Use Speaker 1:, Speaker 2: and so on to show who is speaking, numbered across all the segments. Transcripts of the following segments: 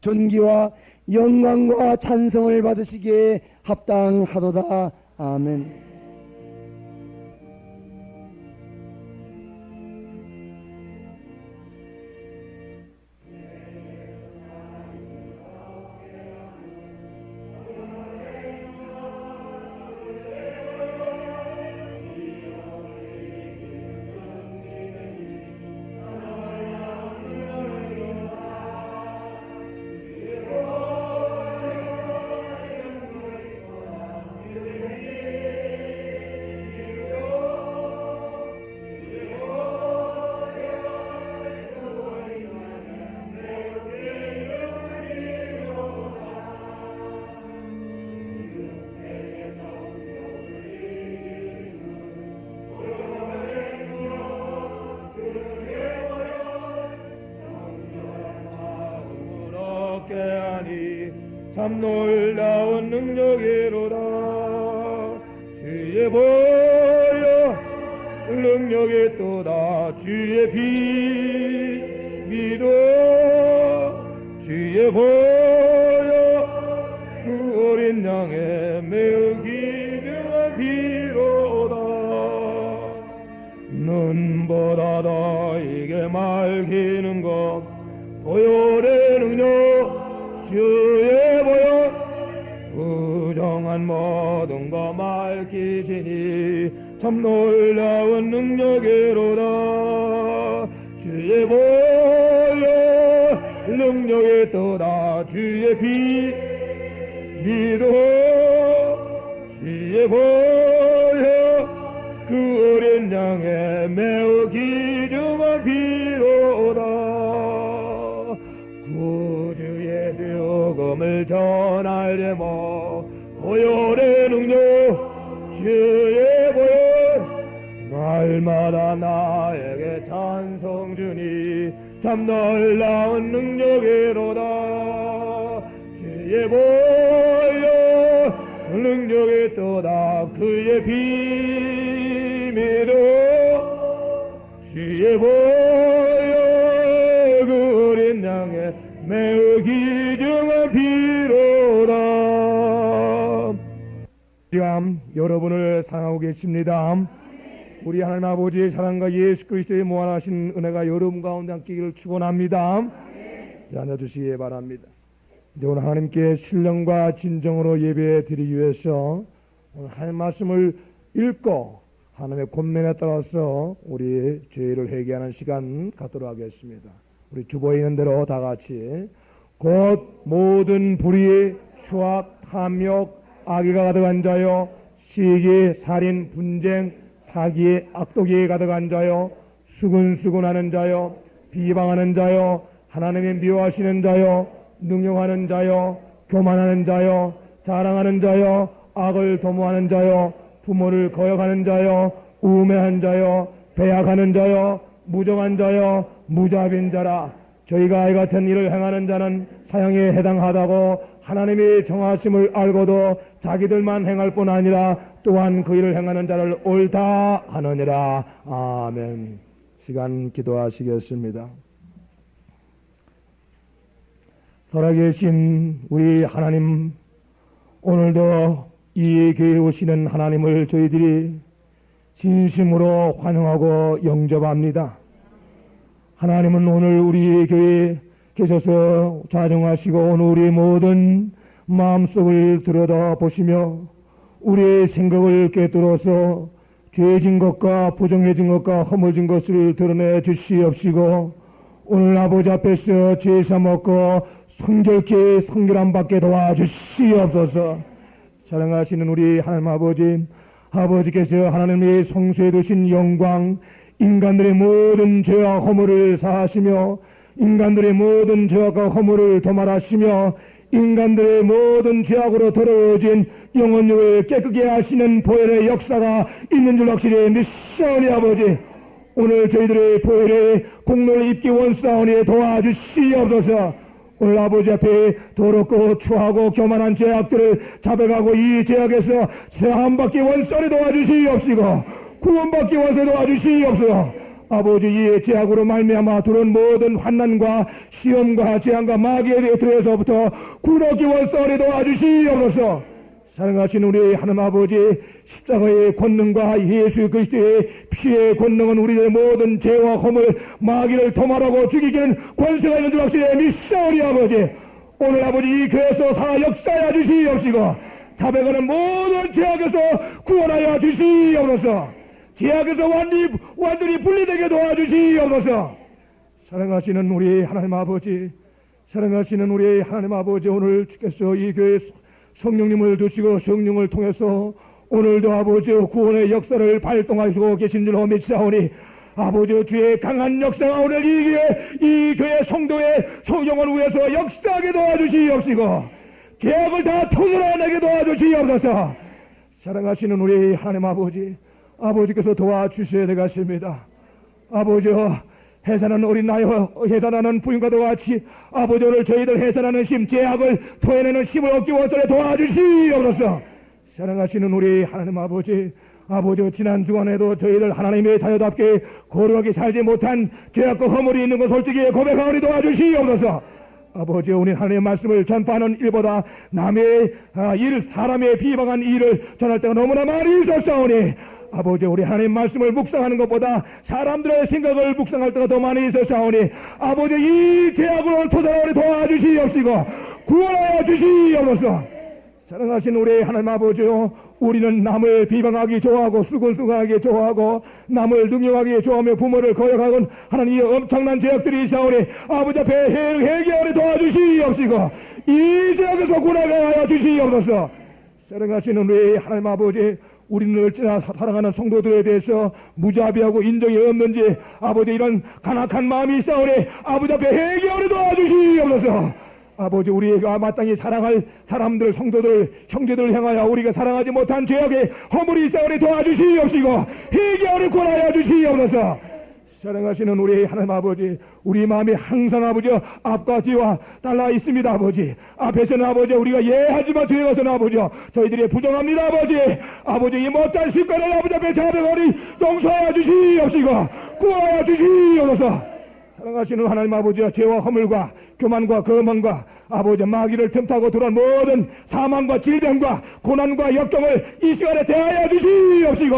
Speaker 1: 존귀와 영광과 찬송을 받으시기에 합당하도다. 아멘.
Speaker 2: 참 놀라운 능력이로다. 주의 보여 능력이 또다. 주의 비밀도 주의 보여 그 어린 양의 매우 귀중한 비로다. 눈보다 너에게 말기는 것 보혈의 능력 주의 보혈 부정한 모든 것 말기시니 참 놀라운 능력이로다. 주의 보혈 능력이 또다. 주의 비밀도 주의 보혈 그 어린 양의 매우 귀중한 비로다. 구주의 복음을 전하려고 보혈의 능력 주의 보혈 날마다 나에게 찬송 주니 참 놀라운 능력이로다. 주의 보혈 능력이 또다. 그의 비밀도 주의 보혈 그 어린 양의 매우 귀중한 비로다. 지금 여러분을 사랑하고 계십니다. 우리 하나님 아버지의 사랑과 예수 그리스도의 무한하신 은혜가 여러분 가운데 함께기를 축원합니다. 앉아주시기 바랍니다. 이제 오늘 하나님께 신령과 진정으로 예배 드리기 위해서 오늘 하나님 말씀을 읽고 하나님의 권면에 따라서 우리 죄를 회개하는 시간 갖도록 하겠습니다. 우리 주보에 있는 대로 다 같이 곧 모든 불의, 추악, 탐욕, 악의가 가득한 자요, 시기, 살인, 분쟁, 사기, 악독이 가득한 자요, 수근수근하는 자요, 비방하는 자요, 하나님의 미워하시는 자요, 능욕하는 자요, 교만하는 자요, 자랑하는 자요, 악을 도모하는 자요, 부모를 거역하는 자요, 우매한 자요, 배약하는 자요, 무정한 자요, 무자빈 자라. 저희가 이 같은 일을 행하는 자는 사형에 해당하다고 하나님이 정하심을 알고도 자기들만 행할 뿐 아니라 또한 그 일을 행하는 자를 옳다 하느니라. 아멘. 시간 기도하시겠습니다. 살아계신 우리 하나님, 오늘도 이 교회에 오시는 하나님을 저희들이 진심으로 환영하고 영접합니다. 하나님은 오늘 우리 교회에 계셔서 자정하시고 오늘 우리의 모든 마음속을 들여다보시며 우리의 생각을 꿰뚫어서 죄진 것과 부정해진 것과 허물진 것을 드러내 주시옵시고 오늘 아버지 앞에서 제사 먹고 성결케 성결함 받게 도와주시옵소서. 사랑하시는 우리 하나님 아버지께서 하나님의 성소에 두신 영광, 인간들의 모든 죄와 허물을 사하시며 인간들의 모든 죄악과 허물을 도말하시며 인간들의 모든 죄악으로 더러워진 영혼을 깨끗게 하시는 보혈의 역사가 있는 줄 확실히 믿사오니 아버지, 오늘 저희들의 보혈의 공로를 입기 원사오니 도와주시옵소서. 오늘 아버지 앞에 더럽고 추하고 교만한 죄악들을 잡아가고 이 죄악에서 사함받기 원사오니 도와주시옵시고 구원받기 원사 도와주시옵소서. 아버지 이 제약으로 말미암아 들어온 모든 환난과 시험과 재앙과 마귀에 들에서부터 구원하기 원사오니 도와주시옵소서. 사랑하신 우리 하나님 아버지, 십자가의 권능과 예수 그리스도의 피의 권능은 우리의 모든 죄와 허물 마귀를 도말하고 죽이기는 권세가 있는 줄 확신해 믿사오니 아버지, 오늘 아버지 이 교회에서 살아 역사하여 주시옵시고 자백하는 모든 죄악에서 구원하여 주시옵소서. 죄악에서 완전히 분리되게 도와주시옵소서. 사랑하시는 우리 하나님 아버지, 사랑하시는 우리 하나님 아버지, 오늘 주께서 이 교회 성령님을 두시고 성령을 통해서 오늘도 아버지 구원의 역사를 발동하시고 계신 줄로 믿사오니 아버지 주의 강한 역사가 오늘 이 교회 성도의 영혼 위에서 역사하게 도와주시옵시고 죄악을 다 토설어내게 도와주시옵소서. 사랑하시는 우리 하나님 아버지, 아버지께서 도와주셔야 되겠습니다. 아버지 해산하는 어린아이와 해산하는 부인과도 같이 아버지 오늘 저희들 해산하는 심, 죄악을 토해내는 힘을 얻기 원하여 도와주시옵소서. 사랑하시는 우리 하나님 아버지, 아버지 지난 주간에도 저희들 하나님의 자녀답게 거룩하게 살지 못한 죄악과 허물이 있는 것 솔직히 고백하오니 도와주시옵소서. 아버지 오늘 하나님의 말씀을 전파하는 일보다 남의 일, 사람의 비방한 일을 전할 때가 너무나 많이 있었사오니 아버지 우리 하나님 말씀을 묵상하는 것보다 사람들의 생각을 묵상할 때가 더 많이 있었사오니 아버지 이 죄악으로 토설하오니 도와주시옵시고 구원하여 주시옵소서. 사랑하신 우리 하나님 아버지요, 우리는 남을 비방하기 좋아하고 수근수근하기 좋아하고 남을 능욕하기 좋아하며 부모를 거역하곤 하는 이 엄청난 죄악들이 있사오니 아버지 앞에 회개하오니 도와주시옵시고 이 죄악에서 구원하여 주시옵소서. 사랑하시는 우리 하나님 아버지, 우리는 어찌나 사랑하는 성도들에 대해서 무자비하고 인정이 없는지 아버지 이런 간악한 마음이 있사오니 아버지 앞에 회개하오니 도와주시옵소서. 아버지 우리가 마땅히 사랑할 사람들, 성도들, 형제들을 향하여 우리가 사랑하지 못한 죄악의 허물이 있사오니 도와주시옵시고 회개하오니 구원하여 주시옵소서. 사랑하시는 우리 하나님 아버지, 우리 마음이 항상 아버지 앞과 뒤와 달라 있습니다. 아버지 앞에서는 아버지 우리가 예하지만 뒤에 가서는 아버지 저희들이 부정합니다. 아버지 이 못한 실권을 아버지 앞에 자백하오니 용서하여 주시옵시고 구원하여 주시옵소서. 사랑하시는 하나님 아버지, 죄와 허물과 교만과 거만과 아버지 마귀를 틈타고 들어온 모든 사망과 질병과 고난과 역경을 이 시간에 대하여 주시옵시고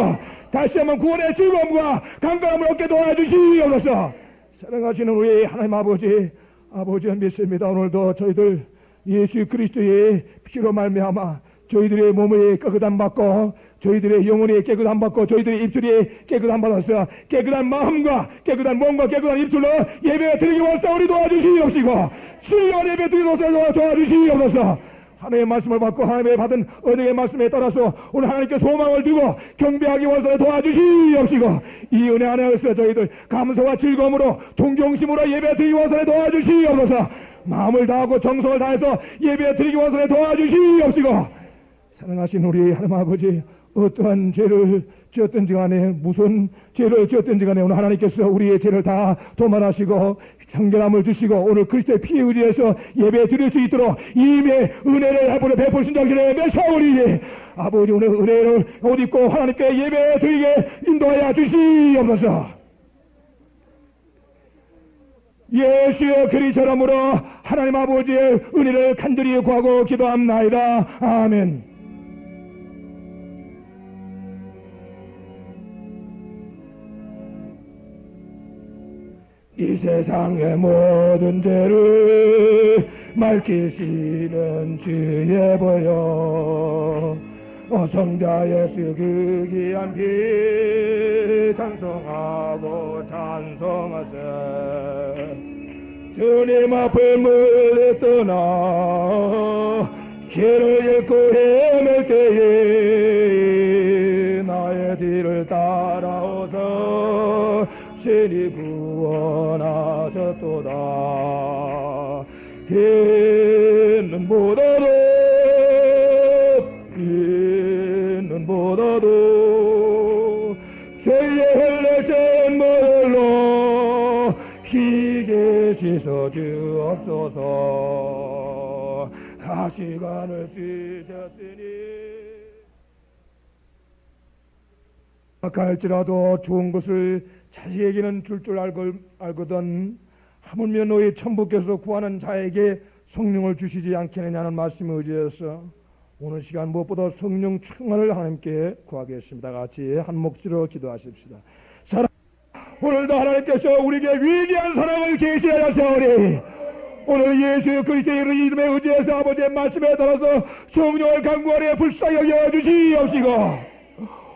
Speaker 2: 다시 한번 구원의 즐거움과 강건함을 얻게 도와주시옵소서. 사랑하시는 우리 하나님 아버지, 아버지 믿습니다. 오늘도 저희들 예수 그리스도의 피로 말미암아 저희들의 몸에 깨끗함 받고 저희들의 영혼이 깨끗함 받고 저희들의 입술이 깨끗함 받았어. 깨끗한 마음과 깨끗한 몸과 깨끗한 입술로 예배 드리기 원사오니 도와주시옵시고 신령한 예배 드리기 원사오니 도와주시옵소서. 하나님의 말씀을 받고 하나님의 받은 은혜의 말씀에 따라서 오늘 하나님께 소망을 두고 경배하기 원사오니 도와주시옵시고 이 은혜 안에서 저희들 감사와 즐거움으로 존경심으로 예배 드리기 원사오니 도와주시옵소서. 마음을 다하고 정성을 다해서 예배 드리기 원사오니 도와주시옵시고 사랑하신 우리 하나님 아버지, 어떠한 죄를 지었든지 간에 무슨 죄를 지었든지 간에 오늘 하나님께서 우리의 죄를 다 도말하시고 성결함을 주시고 오늘 그리스도의 피에 의지해서 예배 드릴 수 있도록 이미의 은혜를 베푸신 당신의 메사오니 아버지 오늘 은혜를 옷 입고 하나님께 예배 드리게 인도하여 주시옵소서. 예수의 그리스도 이름으로 하나님 아버지의 은혜를 간절히 구하고 기도합나이다. 아멘. 이 세상의 모든 죄를 말기시는 주의 보여 성자 예수 그 귀한 피 찬송하고 찬송하세. 주님 앞을 멀리 떠나 길을 잃고 헤맬 때에 나의 뒤를 따라오서 신이 구원하셨도다. 있는보다도 죄의 흘레신 물로 희게 씻어 주옵소서. 가시관을 쓰셨으니 갈지라도 좋은 것을 자식에게는 줄 알거든 하물며 너희 천부께서 구하는 자에게 성령을 주시지 않겠느냐는 말씀을 의지해서 오늘 시간 무엇보다 성령 충만을 하나님께 구하겠습니다. 같이 한 목소리로 기도하십시다. 오늘도 하나님께서 우리에게 위대한 사랑을 계시하셨사오니 오늘 예수 그리스도의 이름에 의지해서 아버지의 말씀에 따라서 성령을 간구하려 불쌍히 여겨주시옵시고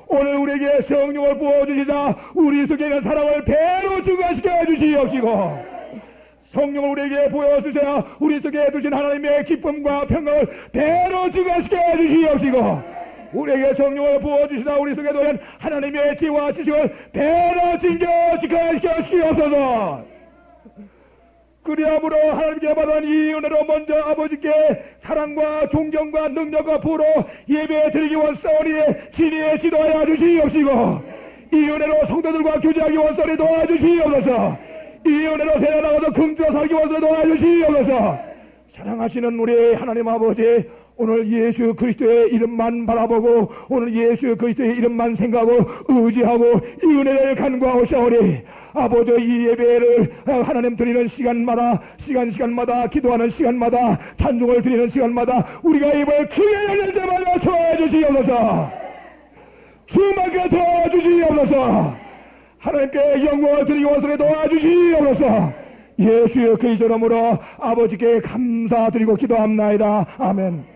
Speaker 2: 오늘 우리에게 성령을 부어주시자 우리 속에 있는 사랑을 배로 증가시켜 주시옵시고 성령을 우리에게 보여주셔야 우리 속에 두신 하나님의 기쁨과 평강을 배로 증가시켜 주시옵시고 우리에게 성령을 부어주시다 우리 속에 놓인 하나님의 지혜와 지식을 배로 증가시켜 주시옵소서. 그리함으로 하나님께 받은 이 은혜로 먼저 아버지께 사랑과 존경과 능력과 부로 예배 드리기 원사오니 진리에 지도하여 주시옵시고 이 은혜로 성도들과 교제하기 원사오니 도와주시옵소서. 이 은혜로 세상나가서 긍지와 살기 원사오니 도와주시옵소서. 사랑하시는 우리 하나님 아버지 오늘 예수 그리스도의 이름만 바라보고 오늘 예수 그리스도의 이름만 생각하고 의지하고 이 은혜를 간구하오사오니 아버지 이 예배를 하나님 드리는 시간마다 기도하는 시간마다 찬송을 드리는 시간마다 우리가 입을 크게 열릴 때마다 도와주시옵소서. 주님께 도와주시옵소서. 하나님께 영광을 드리기 원성에 도와주시옵소서. 예수 그리스도 이름으로 아버지께 감사드리고 기도합나이다. 아멘.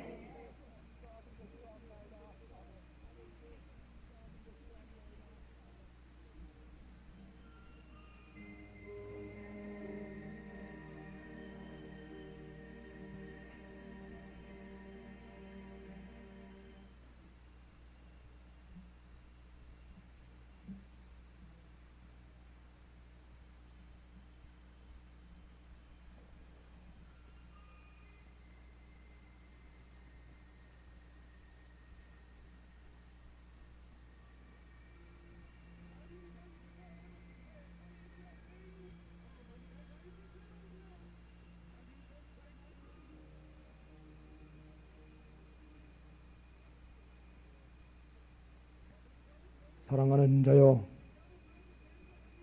Speaker 2: 사랑하는 자여,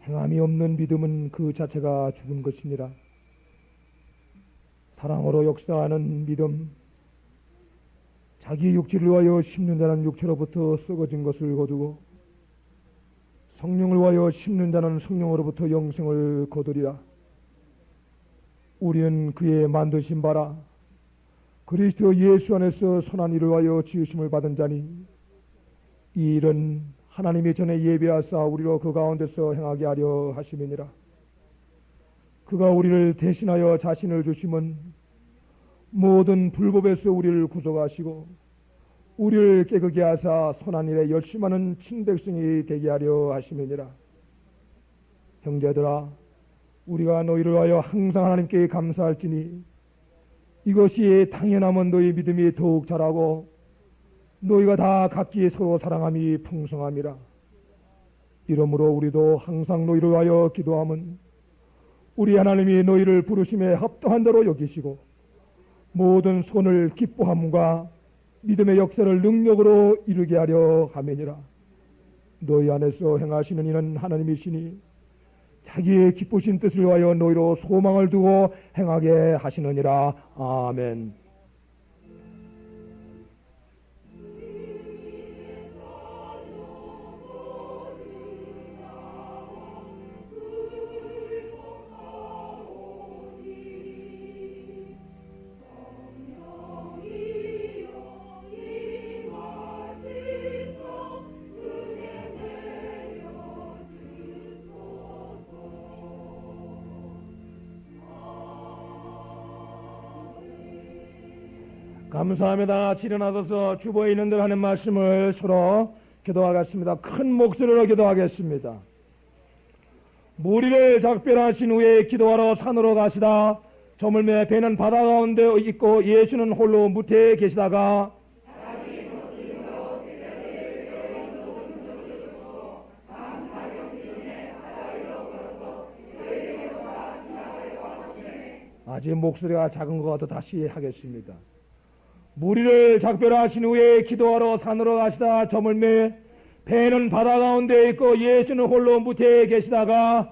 Speaker 2: 행함이 없는 믿음은 그 자체가 죽은 것이니라. 사랑으로 역사하는 믿음, 자기 육체를 위하여 심는 자는 육체로부터 썩어진 것을 거두고 성령을 위하여 심는 자는 성령으로부터 영생을 거두리라. 우리는 그의 만드신 바라 그리스도 예수 안에서 선한 일을 위하여 지으심을 받은 자니 이 일은 하나님이 전에 예비하사 우리로 그 가운데서 행하게 하려 하심이니라. 그가 우리를 대신하여 자신을 주심은 모든 불법에서 우리를 구속하시고 우리를 깨끗게 하사 선한 일에 열심하는 친백성이 되게 하려 하심이니라. 형제들아, 우리가 너희를 위하여 항상 하나님께 감사할지니 이것이 당연하면 너희 믿음이 더욱 자라고 너희가 다 각기 서로 사랑함이 풍성함이라. 이러므로 우리도 항상 너희를 위하여 기도함은 우리 하나님이 너희를 부르심에 합당한 대로 여기시고 모든 손을 기뻐함과 믿음의 역사를 능력으로 이루게 하려 함이니라. 너희 안에서 행하시는 이는 하나님이시니 자기의 기쁘신 뜻을 위하여 너희로 소망을 두고 행하게 하시느니라. 아멘. 감사합니다. 일어나서 주보에 있는들 하는 말씀을 서로 기도하겠습니다. 큰 목소리로 기도하겠습니다. 무리를 작별하신 후에 기도하러 산으로 가시다 저물매 배는 바다 가운데 있고 예수는 홀로 무태에 계시다가 아직 목소리가 작은 것 같아 다시 하겠습니다. 무리를 작별하신 후에 기도하러 산으로 가시다 저물매 배는 바다 가운데 있고 예수는 홀로 무태에 계시다가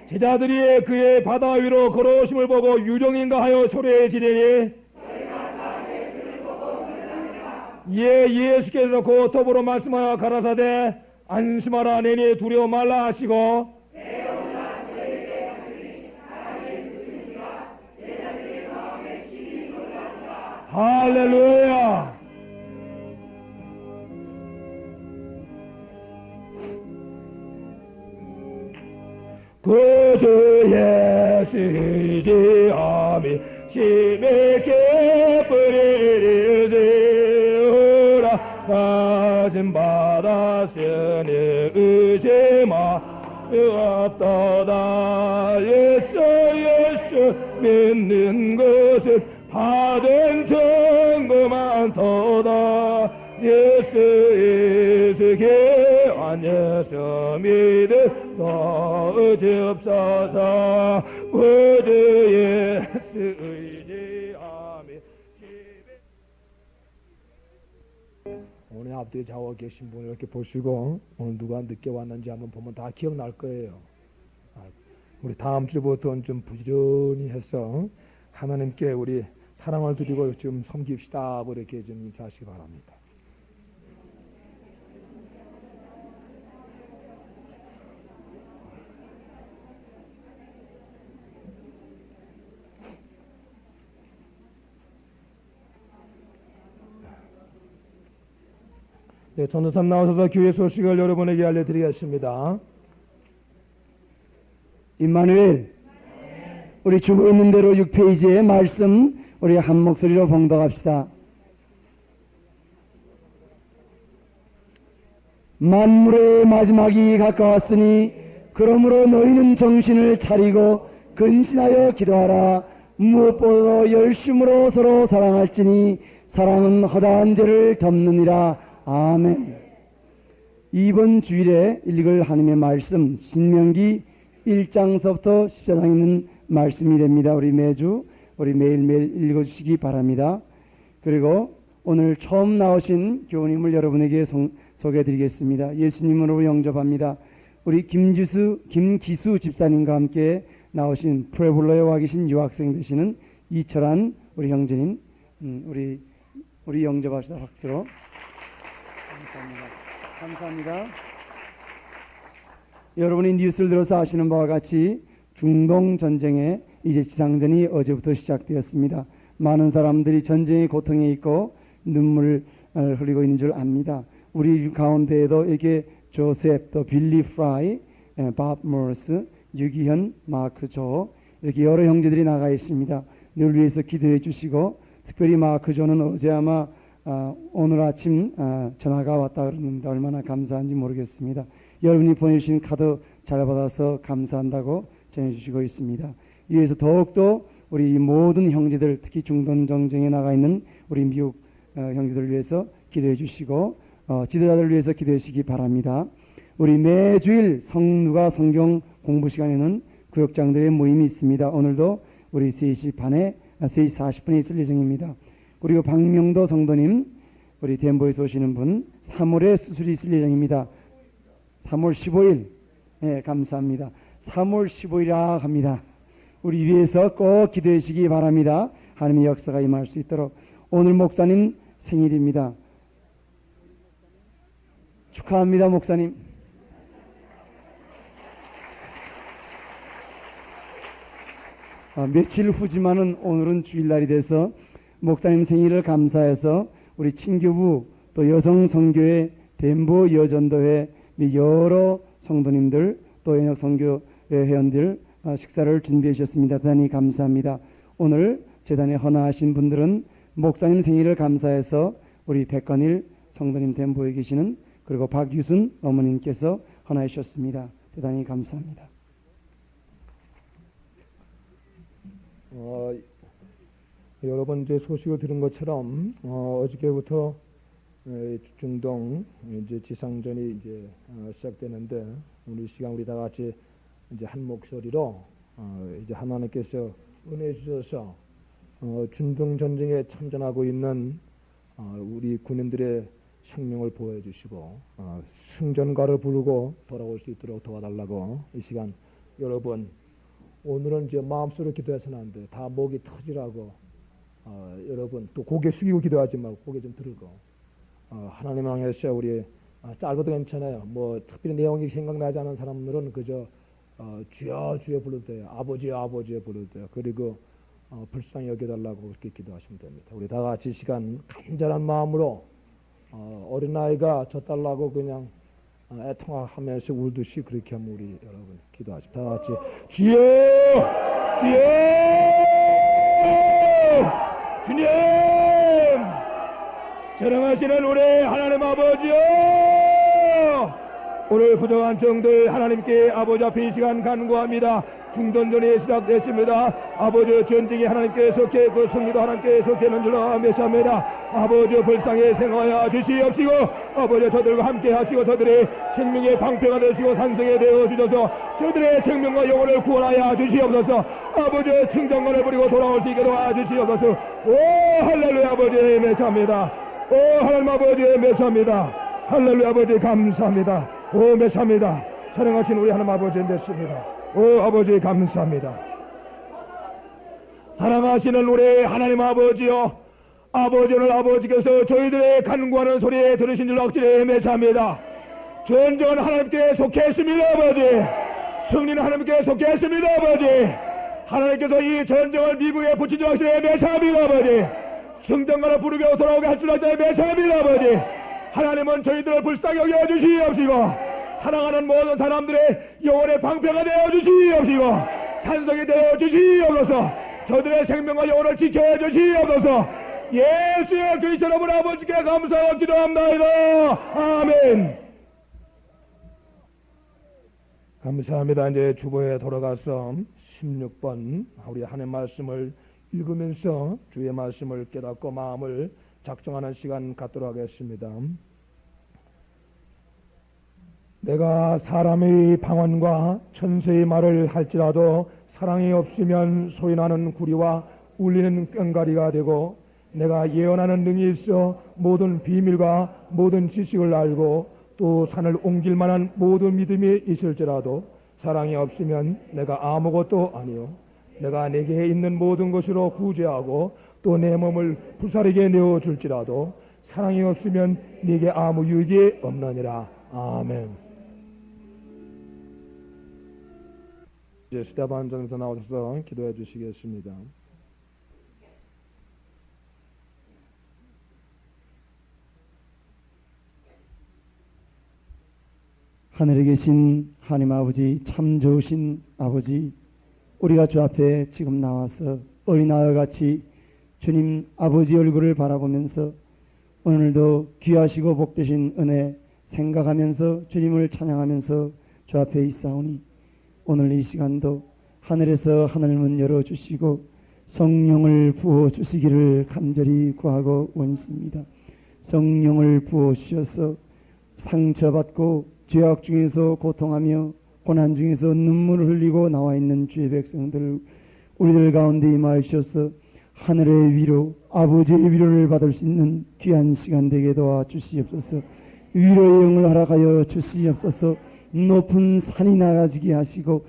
Speaker 2: 제자들이 그의 바다 위로 걸어오심을 보고 유령인가 하여 소리에 지르니 예수께서 곧 더불어 말씀하여 가라사대 안심하라 내니 두려워 말라 하시고 할렐루야. 그주의 시지함이 심히 기쁘리라 가진 받았으니 의심하였도다. 예수 믿는 것을 받은 증거 많도다. 예수 귀한 예수 믿어 주옵소서. 구주 예수 의지하며 오늘 앞뒤에 좌우에 계신 분을 이렇게 보시고 오늘 누가 늦게 왔는지 한번 보면 다 기억날 거예요. 우리 다음 주부터는 좀 부지런히 해서 하나님께 우리 사랑을 드리고 좀 섬깁시다. 이렇게 좀 인사하시기 바랍니다. 네, 전도사님 나오셔서 교회 소식을 여러분에게 알려드리겠습니다.
Speaker 1: 임마누엘, 우리 주고 있는 대로 6페이지의 말씀 우리 한 목소리로 봉독합시다. 만물의 마지막이 가까웠으니 그러므로 너희는 정신을 차리고 근신하여 기도하라. 무엇보다도 열심으로 서로 사랑할지니 사랑은 허다한 죄를 덮느니라. 아멘. 이번 주일에 읽을 하나님의 말씀 신명기 1장서부터 14장 있는 말씀이 됩니다. 우리 매주 우리 매일매일 읽어주시기 바랍니다. 그리고 오늘 처음 나오신 교우님을 여러분에게 소개해드리겠습니다. 예수님으로 영접합니다. 우리 김기수 집사님과 함께 나오신 프레블러에 와 계신 유학생 되시는 이철한 우리 형제님, 우리 영접합시다. 박수로. 감사합니다. 여러분이 뉴스를 들어서 아시는 바와 같이 중동 전쟁에 이제 지상전이 어제부터 시작되었습니다. 많은 사람들이 전쟁의 고통에 있고 눈물을 흘리고 있는 줄 압니다. 우리 가운데에도 이렇게 조셉, 또 빌리 프라이, 밥 모스, 유기현, 마크 조 이렇게 여러 형제들이 나가 있습니다. 늘 위해서 기도해 주시고 특별히 마크 조는 어제 아마 오늘 아침 전화가 왔다 그러는데 얼마나 감사한지 모르겠습니다. 여러분이 보내주신 카드 잘 받아서 감사한다고 전해주시고 있습니다. 이에서 더욱더 우리 모든 형제들, 특히 중동 전쟁에 나가 있는 우리 미국 형제들을 위해서 기도해 주시고 지도자들을 위해서 기도해 주시기 바랍니다. 우리 매주일 성누가 성경 공부 시간에는 구역장들의 모임이 있습니다. 오늘도 우리 3시 40분에 있을 예정입니다. 그리고 박명도 성도님, 우리 덴버에서 오시는 분 3월에 수술이 있을 예정입니다. 3월 15일, 네, 감사합니다. 3월 15일이라 합니다. 우리 위해서 꼭 기도해 주시기 바랍니다. 하나님의 역사가 임할 수 있도록. 오늘 목사님 생일입니다. 축하합니다, 목사님. 며칠 후지만은 오늘은 주일날이 돼서 목사님 생일을 감사해서 우리 친교부 또 여성 선교회 덴버 여전도회 여러 성도님들 또 연역 선교 회원들 식사를 준비해 주셨습니다. 대단히 감사합니다. 오늘 재단에 헌화하신 분들은 목사님 생일을 감사해서 우리 백건일 성도님 덴버에 계시는 그리고 박유순 어머님께서 헌화해 주셨습니다. 대단히 감사합니다.
Speaker 2: 여러분 이제 소식을 들은 것처럼 어저께부터 중동 이제 지상전이 이제 시작되는데 오늘 이 시간 우리 다 같이 이제 한 목소리로 이제 하나님께서 은혜 주셔서 중동 전쟁에 참전하고 있는 우리 군인들의 생명을 보호해 주시고 승전가를 부르고 돌아올 수 있도록 도와달라고 이 시간 여러분 오늘은 이제 마음속으로 기도해서는 안 돼. 다 목이 터지라고 여러분 또 고개 숙이고 기도하지 말고 고개 좀 들고 하나님 향해서 우리 짧아도 괜찮아요. 뭐 특별히 내용이 생각나지 않은 사람들은 그저 주여 주여 불러도 돼요. 아버지 아버지 불러도 돼요. 그리고 불쌍히 여겨달라고 그렇게 기도하시면 됩니다. 우리 다 같이 이 시간 간절한 마음으로 어린아이가 젖달라고 그냥 애통하면서 울듯이 그렇게 하면 우리 여러분 기도하십시다. 다 같이 주여 주여 주님 사랑하시는 우리 하나님 아버지요, 오늘 부정한 정들 하나님께 아버지 앞에 이 시간 간구합니다. 중전전이 시작됐습니다. 아버지 전쟁이 하나님께 속해 그 승리도 하나님께 속해는 줄로 메시합니다. 아버지 불쌍히 생하여 주시옵시고 아버지 저들과 함께 하시고 저들의 생명의 방패가 되시고 산성이 되어 주셔서 저들의 생명과 영혼을 구원하여 주시옵소서. 아버지 승전관을 부리고 돌아올 수 있게 도와주시옵소서. 오 할렐루야 아버지 메시합니다. 오 하나님 아버지 메시합니다. 할렐루야 아버지 감사합니다. 오 메시합니다. 사랑하신 우리 하나님 아버지 메시합니다. 오 아버지 감사합니다. 사랑하시는 우리 하나님 아버지요, 아버지 오늘 아버지께서 저희들의 간구하는 소리에 들으신 줄 확실히 매사합니다. 전쟁은 하나님께 속했습니다 아버지. 승리는 하나님께 속했습니다 아버지. 하나님께서 이 전쟁을 미국에 붙인 줄 확실히 매사합니다 아버지. 승전가를 부르게 돌아오게 할 줄 알때 매사합니다 아버지. 하나님은 저희들을 불쌍히 여겨주시옵시고 사랑하는 모든 사람들의 영혼의 방패가 되어 주시옵시고 산성이 되어 주시옵소서. 저들의 생명과 영혼을 지켜 주시옵소서. 예수의 그리스도 이름 아버지께 감사하고 기도합니다. 아멘. 감사합니다. 이제 주보에 돌아가서 16번 우리 하나님 말씀을 읽으면서 주의 말씀을 깨닫고 마음을 작정하는 시간 갖도록 하겠습니다. 내가 사람의 방언과 천사의 말을 할지라도 사랑이 없으면 소리나는 구리와 울리는 꽹과리가 되고 내가 예언하는 능이 있어 모든 비밀과 모든 지식을 알고 또 산을 옮길 만한 모든 믿음이 있을지라도 사랑이 없으면 내가 아무것도 아니요 내가 내게 있는 모든 것으로 구제하고 또 내 몸을 부사르게 내어줄지라도 사랑이 없으면 네게 아무 유익이 없느니라. 아멘. 이제 스테반 전에서 나오셔서 기도해 주시겠습니다.
Speaker 1: 하늘에 계신 하나님 아버지, 참 좋으신 아버지, 우리가 주 앞에 지금 나와서 어린아이와 같이 주님 아버지 얼굴을 바라보면서 오늘도 귀하시고 복되신 은혜 생각하면서 주님을 찬양하면서 주 앞에 있사오니 오늘 이 시간도 하늘에서 하늘문 열어주시고 성령을 부어주시기를 간절히 구하고 원습니다. 성령을 부어주셔서 상처받고 죄악 중에서 고통하며 고난 중에서 눈물을 흘리고 나와 있는 주의 백성들 우리들 가운데 임하셔서 하늘의 위로 아버지의 위로를 받을 수 있는 귀한 시간 되게 도와주시옵소서. 위로의 영을 허락하여 주시옵소서. 높은 산이 나가지게 하시고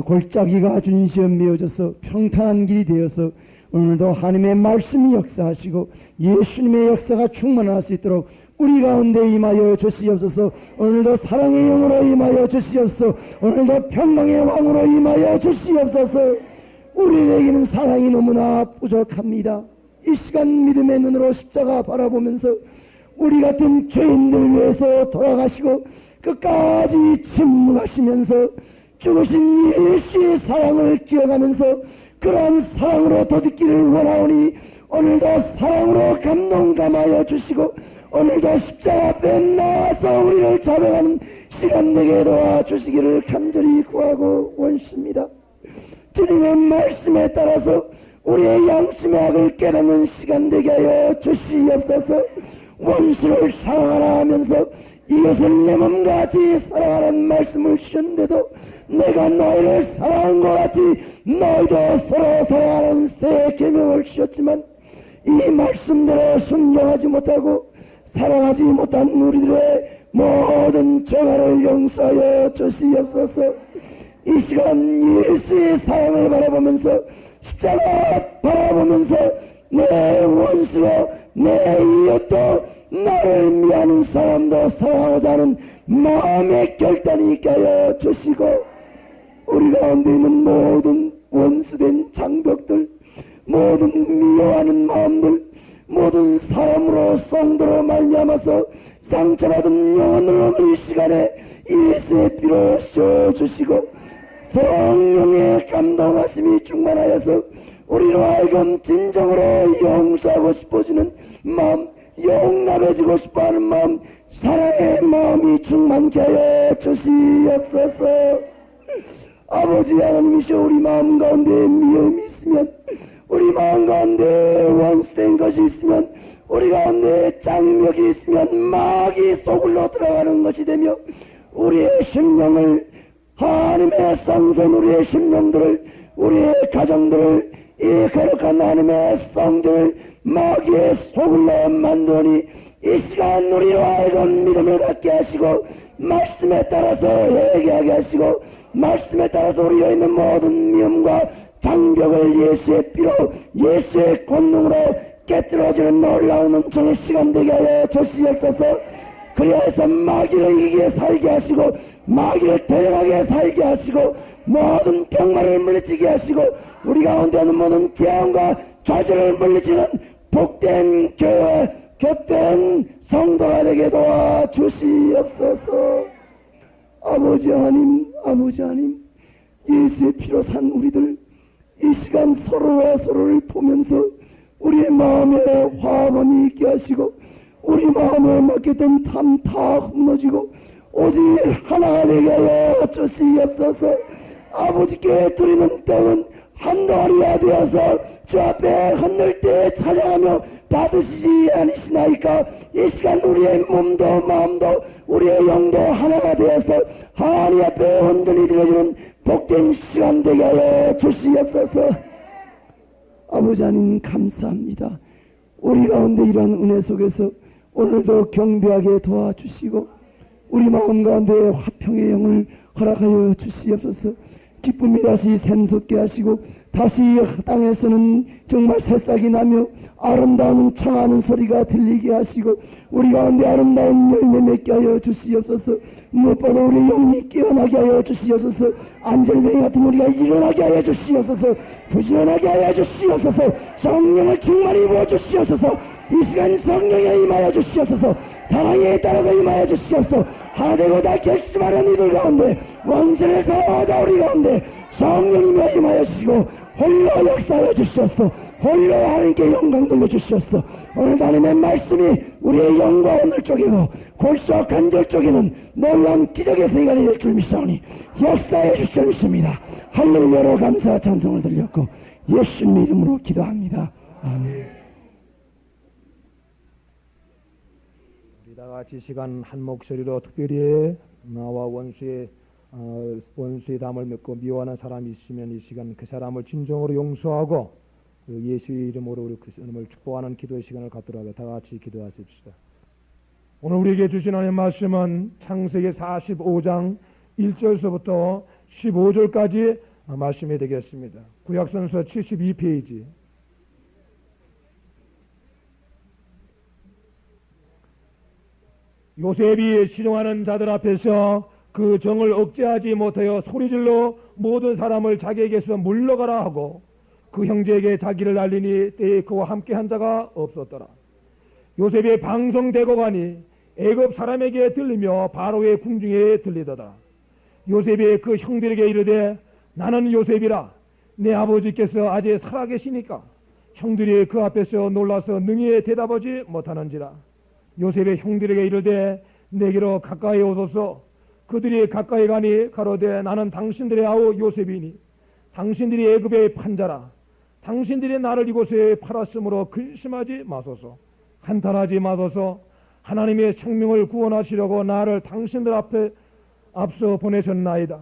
Speaker 1: 골짜기가 주님 시험 메어져서 평탄한 길이 되어서 오늘도 하나님의 말씀이 역사하시고 예수님의 역사가 충만할 수 있도록 우리 가운데 임하여 주시옵소서. 오늘도 사랑의 영으로 임하여 주시옵소서. 오늘도 평강의 왕으로 임하여 주시옵소서. 우리에게는 사랑이 너무나 부족합니다. 이 시간 믿음의 눈으로 십자가 바라보면서 우리 같은 죄인들 위해서 돌아가시고 끝까지 침묵하시면서 죽으신 예수의 사랑을 기억하면서 그러한 사랑으로 도듣기를 원하오니 오늘도 사랑으로 감동 감하여 주시고 오늘도 십자가 앞에 나와서 우리를 자백하는 시간 되게 도와주시기를 간절히 구하고 원십니다. 주님의 말씀에 따라서 우리의 양심의 악을 깨닫는 시간 되게 하여 주시옵소서. 원수를 사랑하라 하면서 이것을 내 몸과 같이 사랑하는 말씀을 주셨는데도 내가 너희를 사랑한 것 같이 너희도 서로 사랑하는 새 계명을 주셨지만 이 말씀대로 순종하지 못하고 사랑하지 못한 우리들의 모든 죄를 용서하여 주시옵소서. 이 시간 예수의 사랑을 바라보면서 십자가 바라보면서 내 원수로 내 이웃도 나를 미워하는 사람도 사랑하고자 하는 마음의 결단이 있게 하여 주시고 우리 가운데 있는 모든 원수된 장벽들, 모든 미워하는 마음들, 모든 사람으로 성도로 말미암아서 상처받은 영혼을 오늘 이 시간에 예수의 피로 씌워주시고 성령의 감동하심이 충만하여서 우리로 하여금 진정으로 용서하고 싶어지는 마음, 용납해지고 싶어하는 마음, 사랑의 마음이 충만케 하여 주시옵소서. 아버지 하나님이시여, 우리 마음 가운데 미움이 있으면, 우리 마음 가운데 원수된 것이 있으면, 우리 가운데 장벽이 있으면 마귀 속으로 들어가는 것이 되며 우리의 심령을, 하나님의 성전, 우리의 심령들을, 우리의 가정들을, 이 거룩한 하나님의 성전을 마귀의 속으로 만드니 이 시간 우리로 하여금 믿음을 갖게 하시고 말씀에 따라서 회개하게 하시고 말씀에 따라서 우리가 있는 모든 미움과 장벽을 예수의 피로, 예수의 권능으로 깨뜨려지는 놀라운 은총의 시간 되게 하여 주시옵소서. 그리하여서 마귀를 이기게 살게 하시고 마귀를 대적하게 살게 하시고 모든 병마를 물리치게 하시고 우리 가운데 있는 모든 재앙과 좌절을 물리치는 복된 교회와 곁된 성도가 되게 도와주시옵소서. 아버지 하나님, 아버지 하나님, 예수의 피로 산 우리들 이 시간 서로와 서로를 보면서 우리의 마음에 화원이 있게 하시고 우리 마음에 맡겼던 탐 다 흩어지고 오직 하나 되게 하여 주시옵소서. 아버지께 드리는 떡은 한 덩어리가 되어서 주 앞에 흔들 때 찬양하며 받으시지 않으시나이까. 이 시간 우리의 몸도 마음도 우리의 영도 하나가 되어서 하나님 앞에 온전히 드려지는 복된 시간 되게 하여 주시옵소서. 아버지 하나님 감사합니다. 우리 가운데 이러한 은혜 속에서 오늘도 경배하게 도와주시고 우리 마음 가운데 화평의 영을 허락하여 주시옵소서. 기쁨이 다시 샘솟게 하시고 다시 땅에서는 정말 새싹이 나며 아름다운 청하는 소리가 들리게 하시고 우리 가운데 아름다운 열매 맺게 하여 주시옵소서. 무엇보다 우리 영이 깨어나게 하여 주시옵소서. 안절뱅이 같은 우리가 일어나게 하여 주시옵소서. 부지런하게 하여 주시옵소서. 성령을 충만히 부어주시옵소서. 이 시간 성령에 임하여 주시옵소서. 사랑에 따라서 임하여 주시옵소서. 하나 되고 다 결심하는 이들 가운데 원수를 서다 우리 가운데 성령님이 임하여 주시고 홀로 역사하여 주시옵소서. 홀로 하나님께 영광 돌려주시옵소서. 오늘 하나님의 말씀이 우리의 영과 오늘 쪽이고 골수와 관절 쪽에는 놀라운 기적의 시간이 될 줄 믿사오니 역사해 주실 줄 믿습니다. 할렐루야로 감사와 찬송을 드렸고 예수님 이름으로 기도합니다. 아멘.
Speaker 2: 우리 다 같이 시간 한 목소리로 특별히 나와 원수의 담을 맺고 미워하는 사람이 있으면 이 시간 그 사람을 진정으로 용서하고 그 예수의 이름으로 우리 그 사람을 축복하는 기도의 시간을 갖도록 하고 다 같이 기도하십시다. 오늘 우리에게 주신 하나님의 말씀은 창세기 45장 1절서부터 15절까지 말씀이 되겠습니다. 구약선서 72페이지. 요셉이 시종하는 자들 앞에서 그 정을 억제하지 못하여 소리질러 모든 사람을 자기에게서 물러가라 하고 그 형제에게 자기를 알리니 때에 그와 함께한 자가 없었더라. 요셉의 방송대고관이 애굽 사람에게 들리며 바로의 궁중에 들리더라. 요셉이 그 형들에게 이르되 나는 요셉이라. 내 아버지께서 아직 살아계시니까. 형들이 그 앞에서 놀라서 능히 대답하지 못하는지라. 요셉의 형들에게 이르되 내게로 가까이 오소서. 그들이 가까이 가니 가로되 나는 당신들의 아우 요셉이니 당신들이 애굽의 판자라. 당신들이 나를 이곳에 팔았으므로 근심하지 마소서. 한탄하지 마소서. 하나님의 생명을 구원하시려고 나를 당신들 앞에 앞서 보내셨나이다.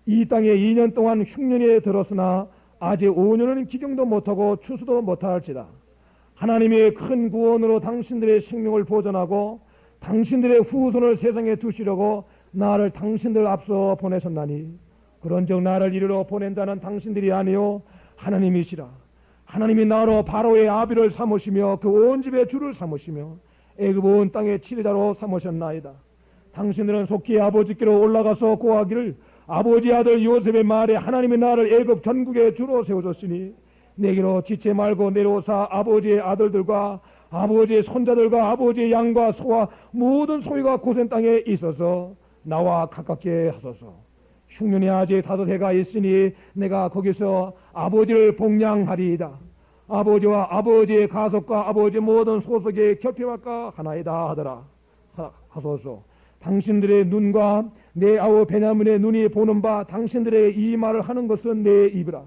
Speaker 2: 이 땅에 2년 동안 흉년에 들었으나 아직 5년은 기경도 못하고 추수도 못할지라. 하나님의 큰 구원으로 당신들의 생명을 보존하고 당신들의 후손을 세상에 두시려고 나를 당신들 앞서 보내셨나니 그런즉 나를 이리로 보낸 자는 당신들이 아니요 하나님이시라. 하나님이 나로 바로의 아비를 삼으시며 그 온 집의 주를 삼으시며 애굽 온 땅의 치리자로 삼으셨나이다. 당신들은 속히 아버지께로 올라가서 고하기를 아버지 아들 요셉의 말에 하나님이 나를 애굽 전국의 주로 세우셨으니 내게로 지체 말고 내려오사 아버지의 아들들과 아버지의 손자들과 아버지의 양과 소와 모든 소유가 고센 땅에 있어서 나와 가깝게 하소서. 흉년이 아직 5해가 있으니 내가 거기서 아버지를 복양하리이다. 아버지와 아버지의 가속과 아버지의 모든 소속의 결핍할까 하나이다 하더라 하소서. 당신들의 눈과 내 아우 베냐민의 눈이 보는 바 당신들의 이 말을 하는 것은 내 입이라.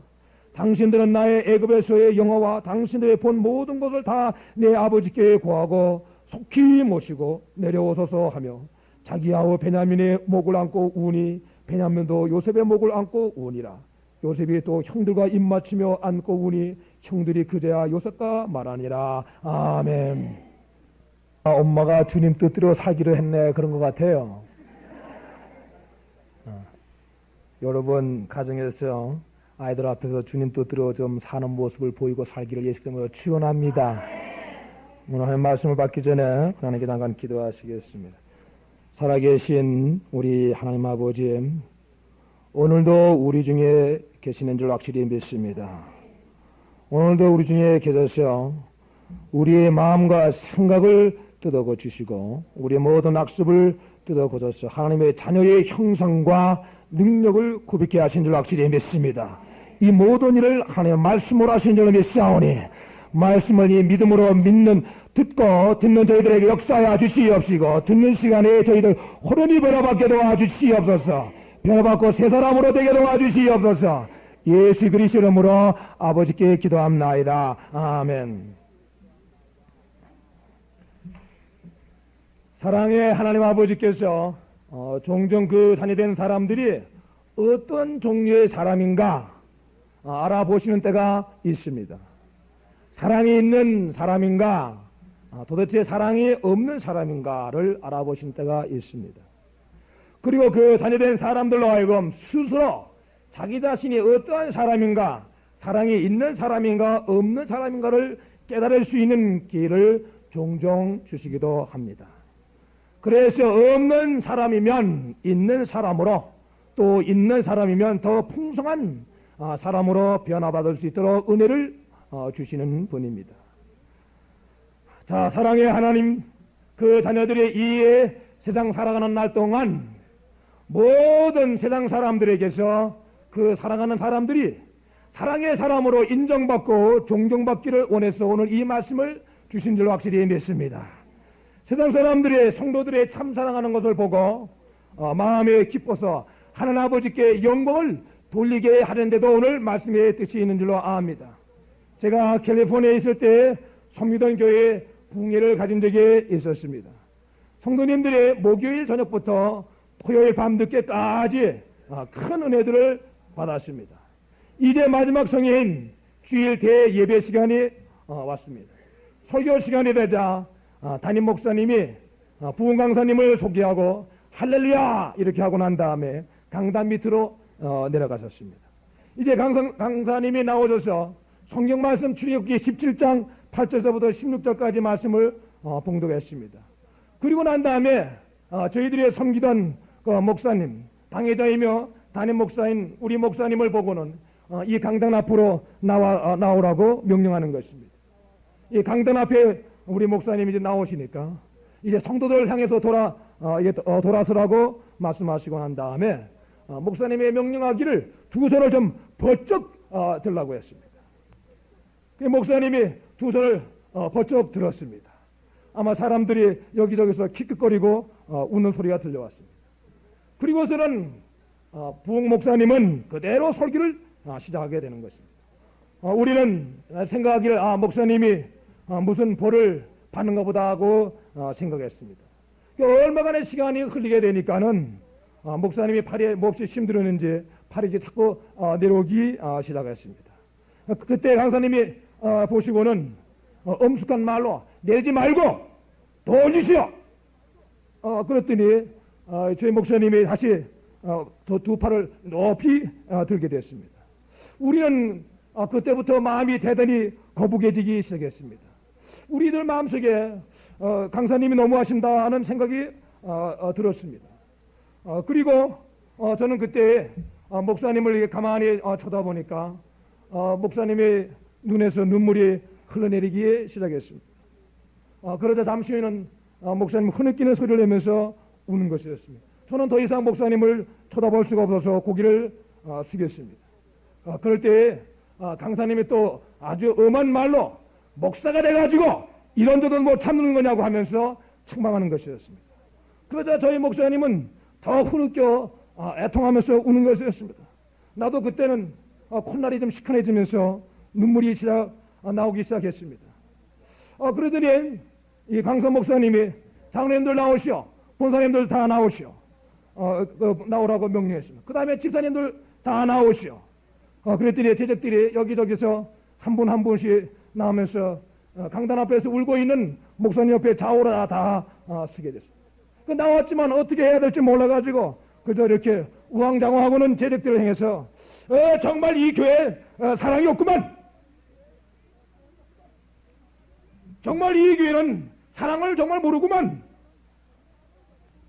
Speaker 2: 당신들은 나의 애굽에서의 영화와 당신들의 본 모든 것을 다 내 아버지께 고하고 속히 모시고 내려오소서 하며 자기 아우 베냐민의 목을 안고 우니 베냐민도 요셉의 목을 안고 우니라. 요셉이 또 형들과 입맞추며 안고 우니 형들이 그제야 요셉과 말하니라. 아멘. 엄마가 주님 뜻대로 살기를 했네 그런 것 같아요. 여러분 가정에서 아이들 앞에서 주님 뜻대로 좀 사는 모습을 보이고 살기를 예수님으로 축원합니다. 오늘 하나님 말씀을 받기 전에 하나님께 잠깐 기도하시겠습니다. 살아계신 우리 하나님 아버지, 오늘도 우리 중에 계시는 줄 확실히 믿습니다. 오늘도 우리 중에 계셔서 우리의 마음과 생각을 뜯어 주시고 우리의 모든 악습을 뜯어 고쳐서 하나님의 자녀의 형상과 능력을 구비케 하신 줄 확실히 믿습니다. 이 모든 일을 하나님의 말씀으로 하신 줄 믿사오니 말씀을 이 믿음으로 믿는 듣는 저희들에게 역사하여 주시옵시고 듣는 시간에 저희들 호련히 변화받게 도와주시옵소서. 변화받고 새 사람으로 되게 도와주시옵소서. 예수 그리스도 이름으로 아버지께 기도합나이다. 아멘. 사랑의 하나님 아버지께서 종종 그 자녀된 사람들이 어떤 종류의 사람인가 알아보시는 때가 있습니다. 사랑이 있는 사람인가 도대체 사랑이 없는 사람인가를 알아보시는 때가 있습니다. 그리고 그 자녀된 사람들로 하여금 스스로 자기 자신이 어떠한 사람인가, 사랑이 있는 사람인가 없는 사람인가를 깨달을 수 있는 기회를 종종 주시기도 합니다. 그래서 없는 사람이면 있는 사람으로, 또 있는 사람이면 더 풍성한 사람으로 변화받을 수 있도록 은혜를 주시는 분입니다. 자, 사랑의 하나님, 그 자녀들의 이 세상 살아가는 날 동안 모든 세상 사람들에게서 그 사랑하는 사람들이 사랑의 사람으로 인정받고 존경받기를 원해서 오늘 이 말씀을 주신 줄 확실히 믿습니다. 세상 사람들의 성도들의 참 사랑하는 것을 보고 마음에 기뻐서 하나님 아버지께 영광을 돌리게 하는데도 오늘 말씀의 뜻이 있는 줄로 압니다. 제가 캘리포니아에 있을 때 섬유던 교회에 부흥회를 가진 적이 있었습니다. 성도님들의 목요일 저녁부터 토요일 밤늦게까지 큰 은혜들을 받았습니다. 이제 마지막 성인 주일 대예배 시간이 왔습니다. 설교 시간이 되자 담임 목사님이 부흥 강사님을 소개하고 할렐루야 이렇게 하고 난 다음에 강단 밑으로 내려가셨습니다. 이제 강사님이 나오셔서 성경 말씀 출애굽기 17장 8절서부터 16절까지 말씀을 봉독했습니다. 그리고 난 다음에 저희들이 섬기던 그 목사님, 당회자이며 담임 목사인 우리 목사님을 보고는 이 강단 앞으로 나오라고 명령하는 것입니다. 이 강단 앞에 우리 목사님이 이제 나오시니까 이제 성도들을 향해서 돌아서라고 말씀하시고 난 다음에 목사님의 명령하기를 두 손을 좀 번쩍 들라고 했습니다. 목사님이 두 손을 번쩍 들었습니다. 아마 사람들이 여기저기서 킥킥거리고 웃는 소리가 들려왔습니다. 그리고서는 부흥 목사님은 그대로 설교를 시작하게 되는 것입니다. 우리는 생각하기를 목사님이 무슨 벌을 받는가 보다 하고 생각했습니다. 얼마간의 시간이 흘리게 되니까는 목사님이 팔에 몹시 힘들었는지 팔이 이렇게 자꾸 내려오기 시작했습니다. 그때 강사님이 보시고는 엄숙한 말로 내리지 말고 더 올리시오. 그랬더니 저희 목사님이 다시 두 팔을 높이 들게 됐습니다. 우리는 그때부터 마음이 대단히 거북해지기 시작했습니다. 우리들 마음속에 강사님이 너무하신다 하는 생각이 들었습니다. 그리고 저는 그때 목사님을 가만히 쳐다보니까 목사님의 눈에서 눈물이 흘러내리기 시작했습니다. 그러자 잠시 후에는 목사님 흐느끼는 소리를 내면서 우는 것이었습니다. 저는 더 이상 목사님을 쳐다볼 수가 없어서 고개를 숙였습니다. 그럴 때 강사님이 또 아주 엄한 말로 목사가 돼가지고 이런저런 뭐 참는 거냐고 하면서 책망하는 것이었습니다. 그러자 저희 목사님은 더 흐느껴 애통하면서 우는 것이었습니다. 나도 그때는 콧날이 좀 시큰해지면서 눈물이 나오기 시작했습니다. 그러더니 이 강선 목사님이 장로님들 나오시오, 본사님들 다 나오시오, 나오라고 명령했습니다. 그 다음에 집사님들 다 나오시오. 그랬더니 제적들이 여기저기서 한 분 한 분씩 나오면서 강단 앞에서 울고 있는 목사님 옆에 좌우라 다 서게 됐습니다. 나왔지만 어떻게 해야 될지 몰라가지고 그저 이렇게 우왕좌왕하고는 제적들을 향해서 정말 이 교회 사랑이 없구만. 정말 이 교회는 사랑을 정말 모르구만.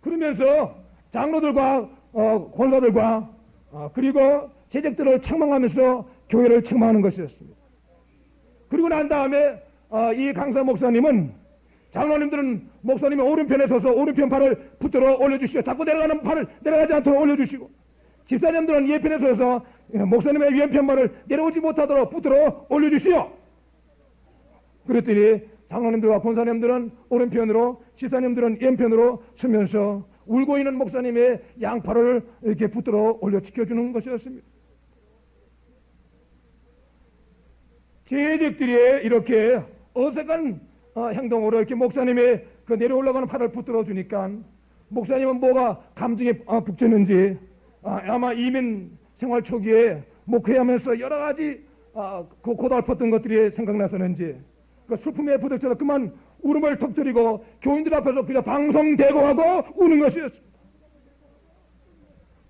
Speaker 2: 그러면서 장로들과 권사들과 그리고 제적들을 책망하면서 교회를 책망하는 것이었습니다. 그리고 난 다음에 이 강사 목사님은 장로님들은 목사님의 오른편에 서서 오른편 팔을 붙들어 올려주시고 자꾸 내려가는 팔을 내려가지 않도록 올려주시고, 집사님들은 예편에 서서 목사님의 왼편 팔을 내려오지 못하도록 붙들어 올려주시오. 그랬더니 장로님들과 권사님들은 오른편으로, 집사님들은 왼편으로 서면서 울고 있는 목사님의 양팔을 이렇게 붙들어 올려 지켜주는 것이었습니다. 제적들이 이렇게 어색한 행동으로 이렇게 목사님의 그 내려 올라가는 팔을 붙들어 주니까 목사님은 뭐가 감정에 북쳤는지 아마 이민 생활 초기에 목회하면서 여러 가지 그 고달팠던 것들이 생각나서는지 그 슬픔에 부닥쳐서 그만 울음을 터뜨리고 교인들 앞에서 그냥 방송대고하고 우는 것이었습니다.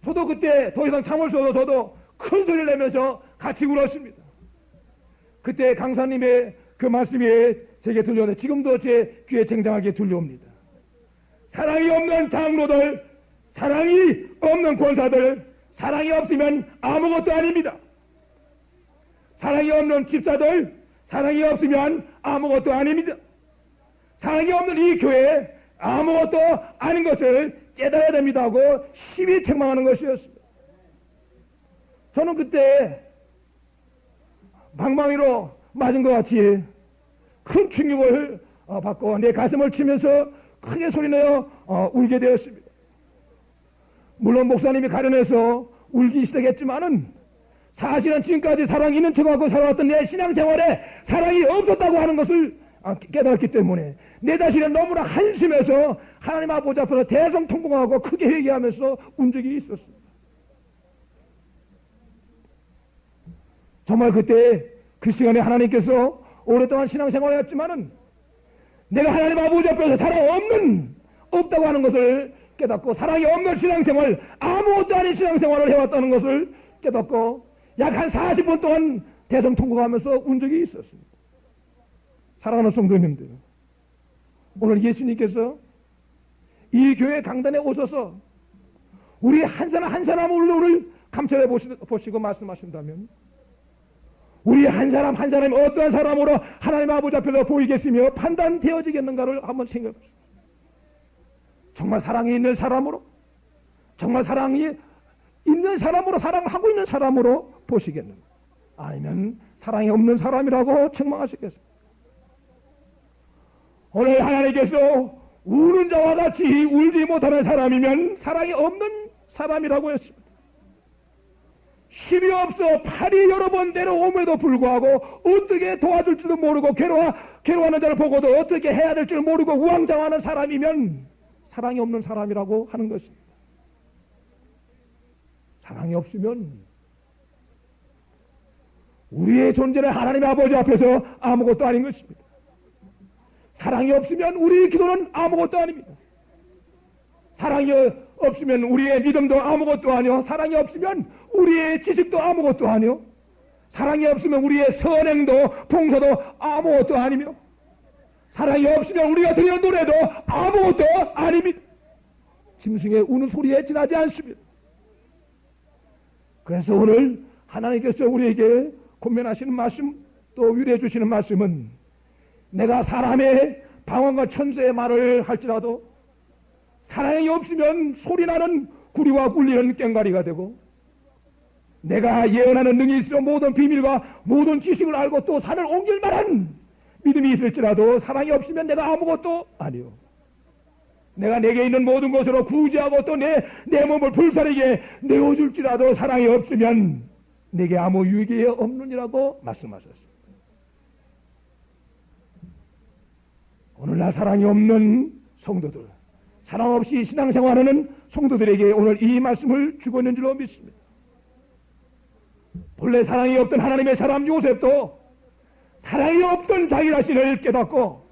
Speaker 2: 저도 그때 더 이상 참을 수 없어서 저도 큰 소리를 내면서 같이 울었습니다. 그때 강사님의 그 말씀이 제게 들려오는데 지금도 제 귀에 쟁쟁하게 들려옵니다. 사랑이 없는 장로들, 사랑이 없는 권사들, 사랑이 없으면 아무것도 아닙니다. 사랑이 없는 집사들, 사랑이 없으면 아무것도 아닙니다. 사랑이 없는 이 교회 아무것도 아닌 것을 깨달아야 됩니다 하고 심히 책망하는 것이었습니다. 저는 그때 방망이로 맞은 것 같이 큰 충격을 받고 내 가슴을 치면서 크게 소리내어 울게 되었습니다. 물론 목사님이 가련해서 울기 시작했지만은 사실은 지금까지 사랑이 있는 척하고 살아왔던 내 신앙생활에 사랑이 없었다고 하는 것을 깨달았기 때문에 내 자신은 너무나 한심해서 하나님 아버지 앞에서 대성통곡하고 크게 회개하면서 운 적이 있었습니다. 정말 그때 그 시간에 하나님께서 오랫동안 신앙생활을 했지만은 내가 하나님 아버지 앞에서 사랑 없다고 하는 것을 깨닫고 사랑이 없는 신앙생활, 아무것도 아닌 신앙생활을 해왔다는 것을 깨닫고 약 한 40분 동안 대성통곡하면서 운 적이 있었습니다. 사랑하는 성도님들, 오늘 예수님께서 이 교회 강단에 오셔서 우리 한 사람 한 사람을 감찰해 보시고 말씀하신다면 우리 한 사람 한 사람이 어떠한 사람으로 하나님 아버지 앞에서 보이겠으며 판단되어지겠는가를 한번 생각해 보십시오. 정말 사랑이 있는 사람으로, 정말 사랑이 있는 사람으로, 사랑하고 있는 사람으로 보시겠는가, 아니면 사랑이 없는 사람이라고 책망하시겠습니까? 오늘 하나님께서 우는 자와 같이 울지 못하는 사람이면 사랑이 없는 사람이라고 했습니다. 힘이 없어 팔이 여러 번 내려옴에도 불구하고 어떻게 도와줄 줄도 모르고 괴로워하는 자를 보고도 어떻게 해야 될 줄 모르고 우왕좌왕하는 사람이면 사랑이 없는 사람이라고 하는 것입니다. 사랑이 없으면 우리의 존재는 하나님 아버지 앞에서 아무것도 아닌 것입니다. 사랑이 없으면 우리의 기도는 아무것도 아닙니다. 사랑이 없으면 우리의 믿음도 아무것도 아니요. 사랑이 없으면 우리의 지식도 아무것도 아니요. 사랑이 없으면 우리의 선행도 봉사도 아무것도 아니며, 사랑이 없으면 우리가 드리는 노래도 아무것도 아닙니다. 짐승의 우는 소리에 지나지 않습니다. 그래서 오늘 하나님께서 우리에게 권면하시는 말씀, 또 위로해 주시는 말씀은, 내가 사람의 방언과 천사의 말을 할지라도 사랑이 없으면 소리나는 구리와 꿀리는 꽹과리가 되고, 내가 예언하는 능이 있어 모든 비밀과 모든 지식을 알고 또 산을 옮길 만한 믿음이 있을지라도 사랑이 없으면 내가 아무것도 아니요. 내가 내게 있는 모든 것으로 구제하고 또 내 몸을 불사르게 내어줄지라도 사랑이 없으면 내게 아무 유익이 없느니라고 말씀하셨습니다. 오늘날 사랑이 없는 성도들, 사랑 없이 신앙생활하는 성도들에게 오늘 이 말씀을 주고 있는 줄로 믿습니다. 본래 사랑이 없던 하나님의 사람 요셉도 사랑이 없던 자기 자신을 깨닫고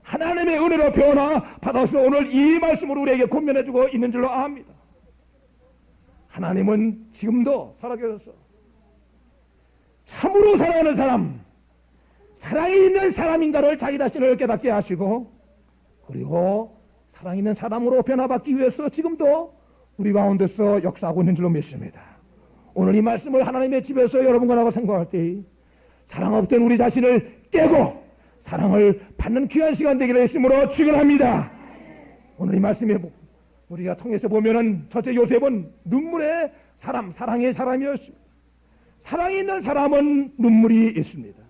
Speaker 2: 하나님의 은혜로 변화받아서 오늘 이 말씀을 우리에게 권면해주고 있는 줄로 압니다. 하나님은 지금도 살아계셔서 참으로 사랑하는 사람, 사랑이 있는 사람인가를 자기 자신을 깨닫게 하시고, 그리고 사랑 있는 사람으로 변화받기 위해서 지금도 우리 가운데서 역사하고 있는 줄로 믿습니다. 오늘 이 말씀을 하나님의 집에서 여러분과 나가 생각할 때 사랑 없던 우리 자신을 깨고 사랑을 받는 귀한 시간 되기를 했으므로 축원합니다. 오늘 이 말씀에 우리가 통해서 보면은 첫째, 요셉은 눈물의 사람, 사랑의 사람이었습니다. 사랑이 있는 사람은 눈물이 있습니다.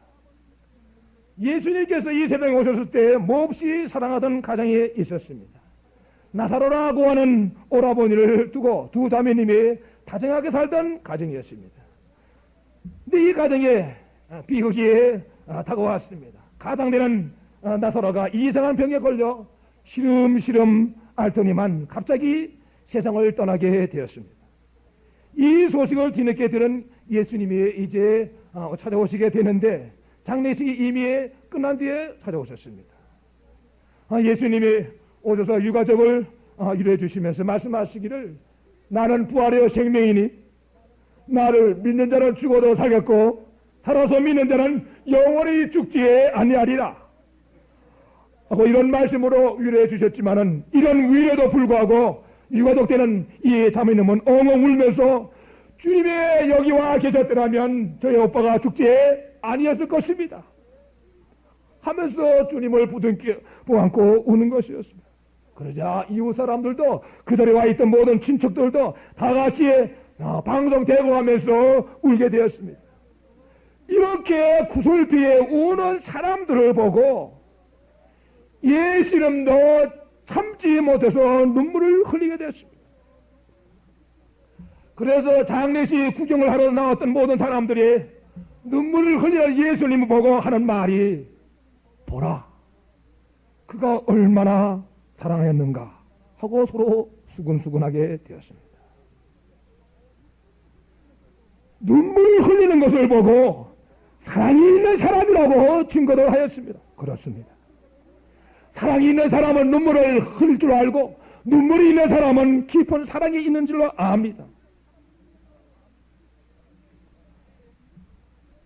Speaker 2: 예수님께서 이 세상에 오셨을 때 몹시 사랑하던 가정에 있었습니다. 나사로라고 하는 오라버니를 두고 두 자매님이 다정하게 살던 가정이었습니다. 근데 이 가정에 비극이 다가왔습니다. 가장되는 나사로가 이상한 병에 걸려 시름시름 앓더니만 갑자기 세상을 떠나게 되었습니다. 이 소식을 뒤늦게 들은 예수님이 이제 찾아오시게 되는데, 장례식이 이미 끝난 뒤에 찾아오셨습니다. 예수님이 오셔서 유가족을 위로해 주시면서 말씀하시기를, 나는 부활의 생명이니 나를 믿는 자는 죽어도 살겠고 살아서 믿는 자는 영원히 죽지 아니하리라 하고 이런 말씀으로 위로해 주셨지만은, 이런 위로에도 불구하고 유가족 되는 이 자매님은 엉엉 울면서 주님의 여기 와 계셨더라면 저희 오빠가 죽지 아니었을 것입니다 하면서 주님을 부둥켜 안고 우는 것이었습니다. 그러자 이웃 사람들도, 그 자리에 와 있던 모든 친척들도 다 같이 방송 대고하면서 울게 되었습니다. 이렇게 구슬피에 우는 사람들을 보고 예수님도 참지 못해서 눈물을 흘리게 되었습니다. 그래서 장례식 구경을 하러 나왔던 모든 사람들이 눈물을 흘리는 예수님을 보고 하는 말이, 보라, 그가 얼마나 사랑했는가 하고 서로 수근수근하게 되었습니다. 눈물을 흘리는 것을 보고 사랑이 있는 사람이라고 증거를 하였습니다. 그렇습니다. 사랑이 있는 사람은 눈물을 흘릴 줄 알고, 눈물이 있는 사람은 깊은 사랑이 있는 줄로 압니다.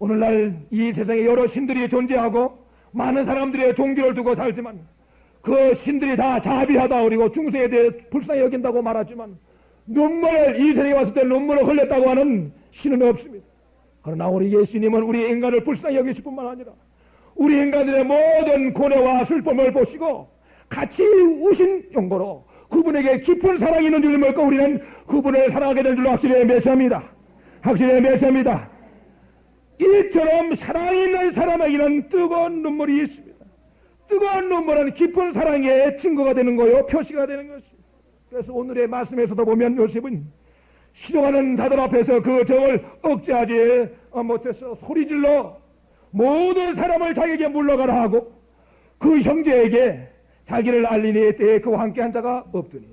Speaker 2: 오늘날 이 세상에 여러 신들이 존재하고 많은 사람들의 종교를 두고 살지만, 그 신들이 다 자비하다 그리고 중생에 대해 불쌍히 여긴다고 말하지만, 눈물을, 이 세상에 왔을 때 눈물을 흘렸다고 하는 신은 없습니다. 그러나 우리 예수님은 우리 인간을 불쌍히 여기실 뿐만 아니라 우리 인간들의 모든 고뇌와 슬픔을 보시고 같이 우신 용고로 그분에게 깊은 사랑이 있는 줄 믿고 우리는 그분을 사랑하게 된 줄로 확실히 맺습니다. 확실히 맺습니다. 이처럼 사랑이 있는 사람에게는 뜨거운 눈물이 있습니다. 뜨거운 눈물은 깊은 사랑의 증거가 되는 거요, 표시가 되는 것입니다. 그래서 오늘의 말씀에서도 보면 요셉은 시종하는 자들 앞에서 그 정을 억제하지 못해서 소리질러 모든 사람을 자기에게 물러가라 하고 그 형제에게 자기를 알리니 때에 그와 함께한 자가 없더니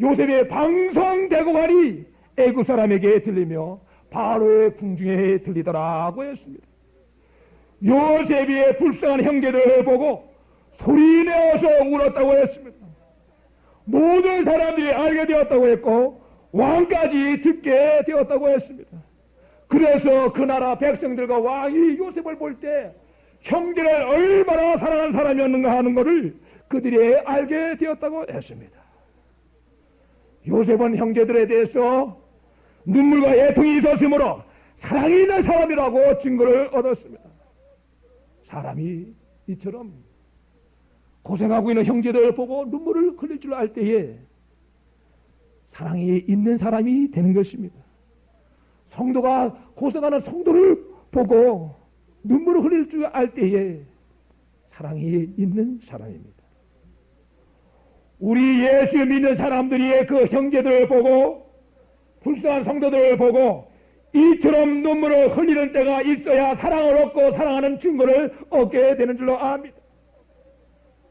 Speaker 2: 요셉의 방성대고 가니 애굽 사람에게 들리며 바로의 궁중에 들리더라고 했습니다. 요셉의 불쌍한 형제들을 보고 소리내어서 울었다고 했습니다. 모든 사람들이 알게 되었다고 했고 왕까지 듣게 되었다고 했습니다. 그래서 그 나라 백성들과 왕이 요셉을 볼 때 형제를 얼마나 사랑하는 사람이었는가 하는 것을 그들이 알게 되었다고 했습니다. 요셉은 형제들에 대해서 눈물과 애통이 있었으므로 사랑이 있는 사람이라고 증거를 얻었습니다. 사람이 이처럼 고생하고 있는 형제들을 보고 눈물을 흘릴 줄 알 때에 사랑이 있는 사람이 되는 것입니다. 성도가 고생하는 성도를 보고 눈물을 흘릴 줄 알 때에 사랑이 있는 사람입니다. 우리 예수 믿는 사람들이 그 형제들을 보고 불쌍한 성도들을 보고 이처럼 눈물을 흘리는 때가 있어야 사랑을 얻고 사랑하는 증거를 얻게 되는 줄로 압니다.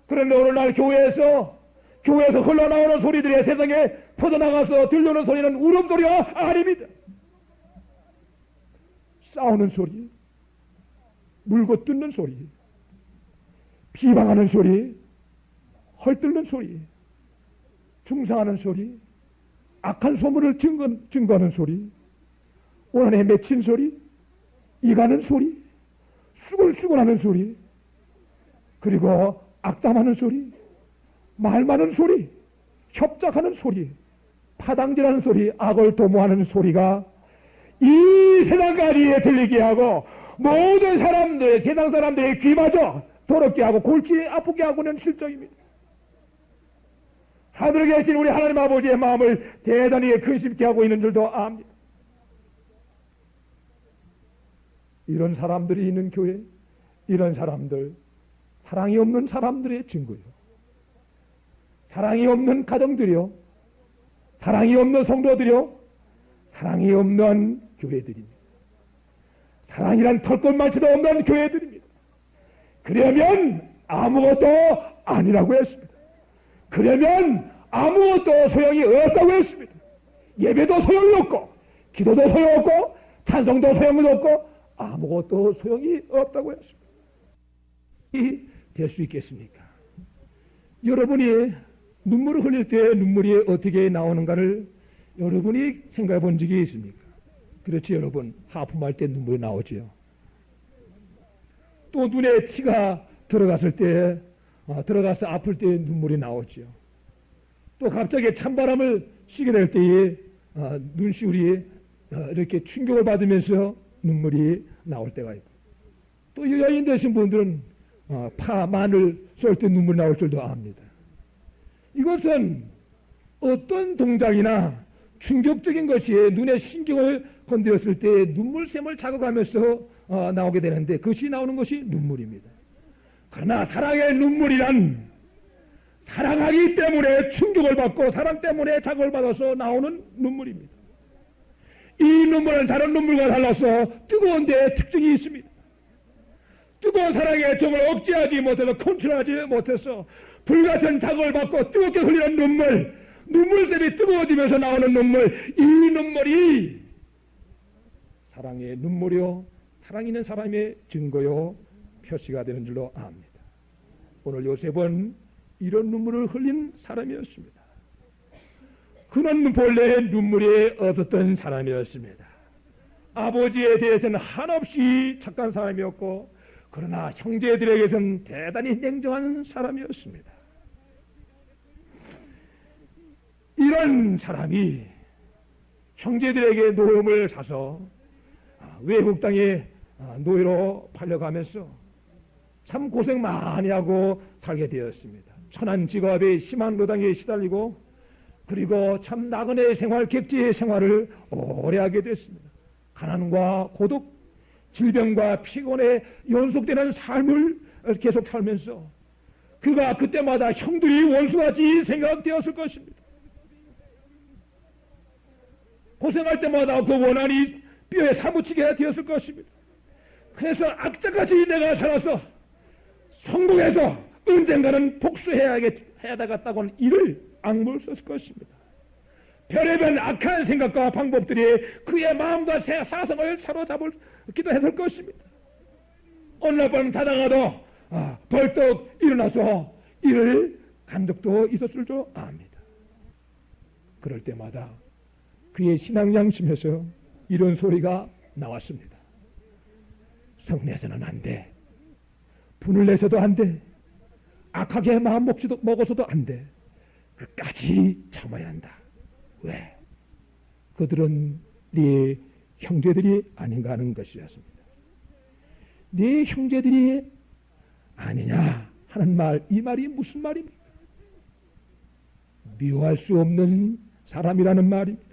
Speaker 2: 그런데 오늘날 교회에서 흘러나오는 소리들이 세상에 퍼져나가서 들려오는 소리는 울음소리가 아닙니다. 싸우는 소리, 물고 뜯는 소리, 비방하는 소리, 헐뜯는 소리, 중상하는 소리, 악한 소문을 증거하는 소리, 오난에 맺힌 소리, 이가는 소리, 수근수근하는 소리, 그리고 악담하는 소리, 말 많은 소리, 협작하는 소리, 파당질하는 소리, 악을 도모하는 소리가 이 세상까지 들리게 하고 모든 사람들, 세상 사람들의 귀마저 더럽게 하고 골치 아프게 하고는 실정입니다. 하늘에 계신 우리 하나님 아버지의 마음을 대단히 근심케 하고 있는 줄도 압니다. 이런 사람들이 있는 교회, 이런 사람들, 사랑이 없는 사람들의 증거요. 사랑이 없는 가정들이요. 사랑이 없는 성도들이요. 사랑이 없는 교회들입니다. 사랑이란 털끝만치도 없는 교회들입니다. 그러면 아무것도 아니라고 했습니다. 그러면 아무것도 소용이 없다고 했습니다. 예배도 소용이 없고 기도도 소용없고 찬송도 소용이 없고 아무것도 소용이 없다고 했습니다. 될 수 있겠습니까? 여러분이 눈물을 흘릴 때 눈물이 어떻게 나오는가를 여러분이 생각해 본 적이 있습니까? 그렇지 여러분, 하품할 때 눈물이 나오지요. 또 눈에 피가 들어갔을 때 들어가서 아플 때 눈물이 나오지요. 또 갑자기 찬바람을 쐬게 될 때에 눈시울이 이렇게 충격을 받으면서 눈물이 나올 때가 있고, 또 여인 되신 분들은 파, 마늘 쏠 때 눈물 나올 줄도 압니다. 이것은 어떤 동작이나 충격적인 것이 눈에 신경을 건드렸을 때 눈물샘을 자극하면서 나오게 되는데 그것이 나오는 것이 눈물입니다. 그러나 사랑의 눈물이란 사랑하기 때문에 충격을 받고 사랑 때문에 자극을 받아서 나오는 눈물입니다. 이 눈물은 다른 눈물과 달라서 뜨거운 데 특징이 있습니다. 뜨거운 사랑의 정을 억제하지 못해서 컨트롤하지 못해서 불같은 자극을 받고 뜨겁게 흘리는 눈물, 눈물샘이 뜨거워지면서 나오는 눈물, 이 눈물이 사랑의 눈물이요, 사랑 있는 사람의 증거요, 표시가 되는 줄로 압니다. 오늘 요셉은 이런 눈물을 흘린 사람이었습니다. 그는 본래 눈물이 없었던 사람이었습니다. 아버지에 대해서는 한없이 착한 사람이었고, 그러나 형제들에게서는 대단히 냉정한 사람이었습니다. 이런 사람이 형제들에게 노름을 사서 외국 땅에 노예로 팔려가면서 참 고생 많이 하고 살게 되었습니다. 천한 직업에 심한 노당에 시달리고 그리고 참 나그네 생활, 객지의 생활을 오래 하게 됐습니다. 가난과 고독, 질병과 피곤에 연속되는 삶을 계속 살면서 그가 그때마다 형들이 원수같이 생각되었을 것입니다. 고생할 때마다 그 원한이 뼈에 사무치게 되었을 것입니다. 그래서 악자같이 내가 살아서 성공해서 언젠가는 복수해야 되겠다고는 이를 악물고 썼을 것입니다. 별의별 악한 생각과 방법들이 그의 마음과 사상을 사로잡기도 했을 것입니다. 어느 날 밤 자다가도 벌떡 일어나서 이를 간 적도 있었을 줄 압니다. 그럴 때마다 그의 신앙 양심에서 이런 소리가 나왔습니다. 성내서는 안 돼. 분을 내서도 안 돼. 악하게 마음 먹어서도 안 돼. 끝까지 참아야 한다. 왜? 그들은 네 형제들이 아닌가 하는 것이었습니다. 네 형제들이 아니냐 하는 말, 이 말이 무슨 말입니까? 미워할 수 없는 사람이라는 말입니다.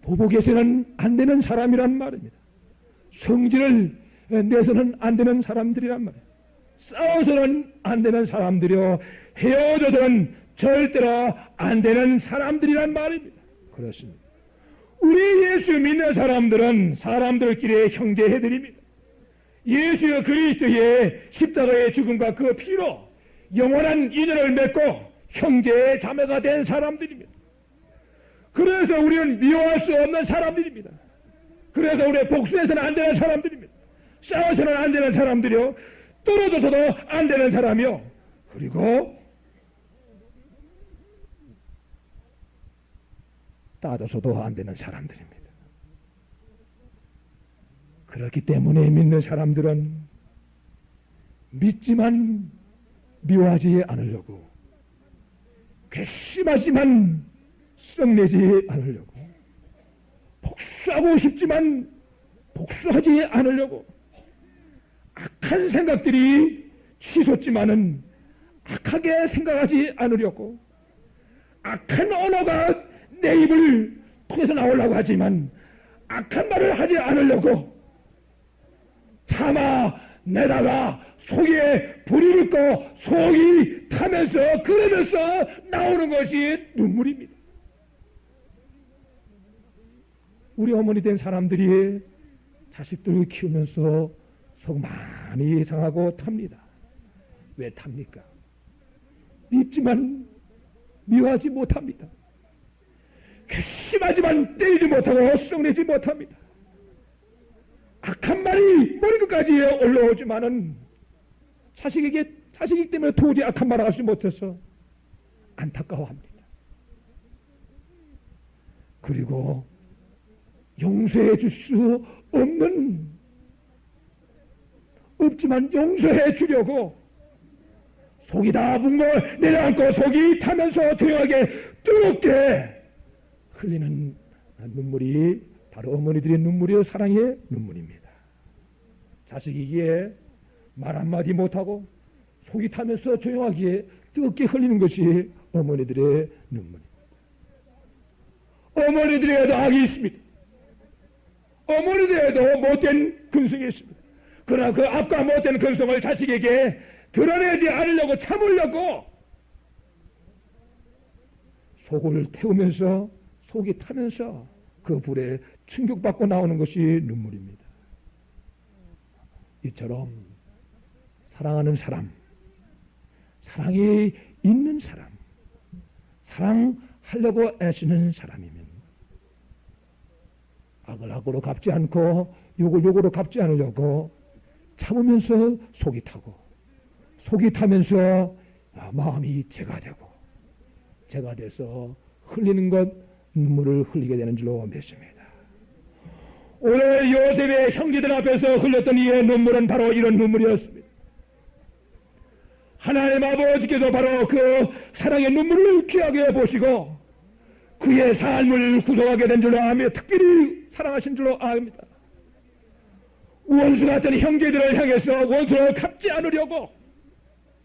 Speaker 2: 보복에서는 안 되는 사람이란 말입니다. 성질을 내서는 안 되는 사람들이란 말이에요. 싸워서는 안 되는 사람들이요, 헤어져서는 절대로 안 되는 사람들이란 말입니다. 그렇습니다. 우리 예수 믿는 사람들은 사람들끼리 형제해드립니다. 예수 그리스도의 십자가의 죽음과 그 피로 영원한 인연을 맺고 형제의 자매가 된 사람들입니다. 그래서 우리는 미워할 수 없는 사람들입니다. 그래서 우리 복수해서는 안 되는 사람들입니다. 싸워서는 안 되는 사람들이요, 떨어져서도 안 되는 사람이요, 그리고 따져서도 안 되는 사람들입니다. 그렇기 때문에 믿는 사람들은 믿지만 미워하지 않으려고, 괘씸하지만 썩내지 않으려고, 복수하고 싶지만 복수하지 않으려고, 악한 생각들이 치솟지만은 악하게 생각하지 않으려고, 악한 언어가 내 입을 통해서 나오려고 하지만 악한 말을 하지 않으려고 참아내다가 속에 불이 붙고 속이 타면서 그러면서 나오는 것이 눈물입니다. 우리 어머니 된 사람들이 자식들을 키우면서 속 많이 상하고 탑니다. 왜 탑니까? 밉지만 미워하지 못합니다. 괘씸하지만 때리지 못하고 썩내지 못합니다. 악한 말이 머리끝까지 올라오지만은 자식이기 때문에 도저히 악한 말을 하지 못해서 안타까워합니다. 그리고 용서해 줄 수 없지만 용서해 주려고 속이 다 붕 걸 내려앉고 속이 타면서 조용하게 뜨겁게 흘리는 눈물이 바로 어머니들의 눈물이요, 사랑의 눈물입니다. 자식이기에 말 한마디 못하고 속이 타면서 조용하게 뜨겁게 흘리는 것이 어머니들의 눈물입니다. 어머니들에게도 악이 있습니다. 어머니들에게도 못된 근성이 있습니다. 그러나 그 악과 못된 근성을 자식에게 드러내지 않으려고 참으려고 속을 태우면서 속이 타면서 그 불에 충격받고 나오는 것이 눈물입니다. 이처럼 사랑하는 사람, 사랑이 있는 사람, 사랑하려고 애쓰는 사람이면 악을 악으로 갚지 않고 욕을 욕으로 갚지 않으려고 참으면서 속이 타고, 속이 타면서 마음이 죄가 되고, 죄가 돼서 흘리는 것, 눈물을 흘리게 되는 줄로 믿습니다. 오늘 요셉의 형제들 앞에서 흘렸던 이의 눈물은 바로 이런 눈물이었습니다. 하나님 아버지께서 바로 그 사랑의 눈물을 귀하게 보시고 그의 삶을 구속하게 된 줄로 아며 특별히 사랑하신 줄로 압니다. 원수 같은 형제들을 향해서 원수를 갚지 않으려고,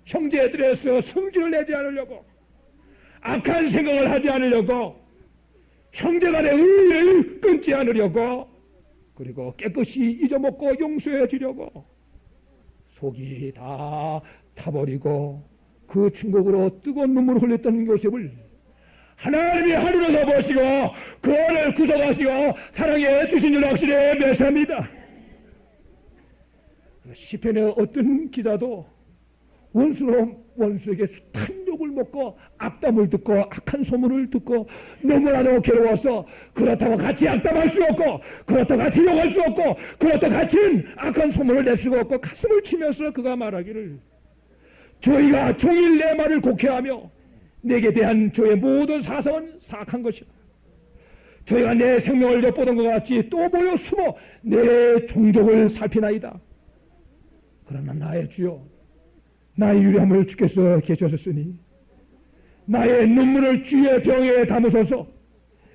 Speaker 2: 형제들에서 성질을 내지 않으려고, 악한 생각을 하지 않으려고, 형제간의 의를 끊지 않으려고, 그리고 깨끗이 잊어먹고 용서해 주려고 속이 다 타버리고 그 충격으로 뜨거운 눈물을 흘렸던 요셉을 하나님이 하늘에서 보시고 그를 구속하시고 사랑해 주신 줄 확실히 맺습니다. 시편의 어떤 기자도 원수에게 숱한 욕을 먹고 악담을 듣고 악한 소문을 듣고 너무나도 괴로워서 그렇다고 같이 악담할 수 없고 그렇다고 같이 욕할 수 없고 그렇다고 같이 악한 소문을 낼 수가 없고 가슴을 치면서 그가 말하기를 저희가 종일 내 말을 곡해하며 내게 대한 저의 모든 사상은 사악한 것이다. 저희가 내 생명을 엿보던 것 같이 또 모여 숨어 내 종족을 살피나이다. 그러나 나의 주여 나의 유람을 주께서 계셨으니 나의 눈물을 주의 병에 담으소서.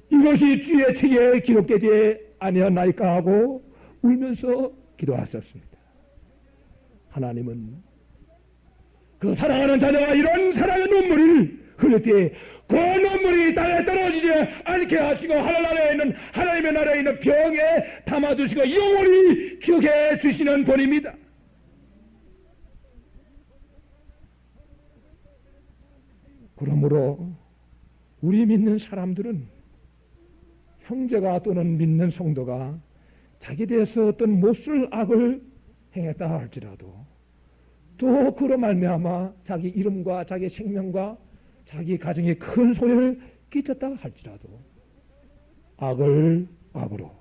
Speaker 2: 이것이 주의 책에 기록되지 아니하나이까 하고 울면서 기도하셨습니다. 하나님은 그 사랑하는 자녀가 이런 사랑의 눈물을 흘릴 때 그 눈물이 땅에 떨어지지 않게 하시고 하나님의 나라에 있는 병에 담아두시고 영원히 기억해 주시는 분입니다. 그러므로 우리 믿는 사람들은 형제가 또는 믿는 성도가 자기에 대해서 어떤 못쓸 악을 행했다 할지라도 또 그로 말미암아 자기 이름과 자기 생명과 자기 가정에 큰 손해를 끼쳤다 할지라도 악을 악으로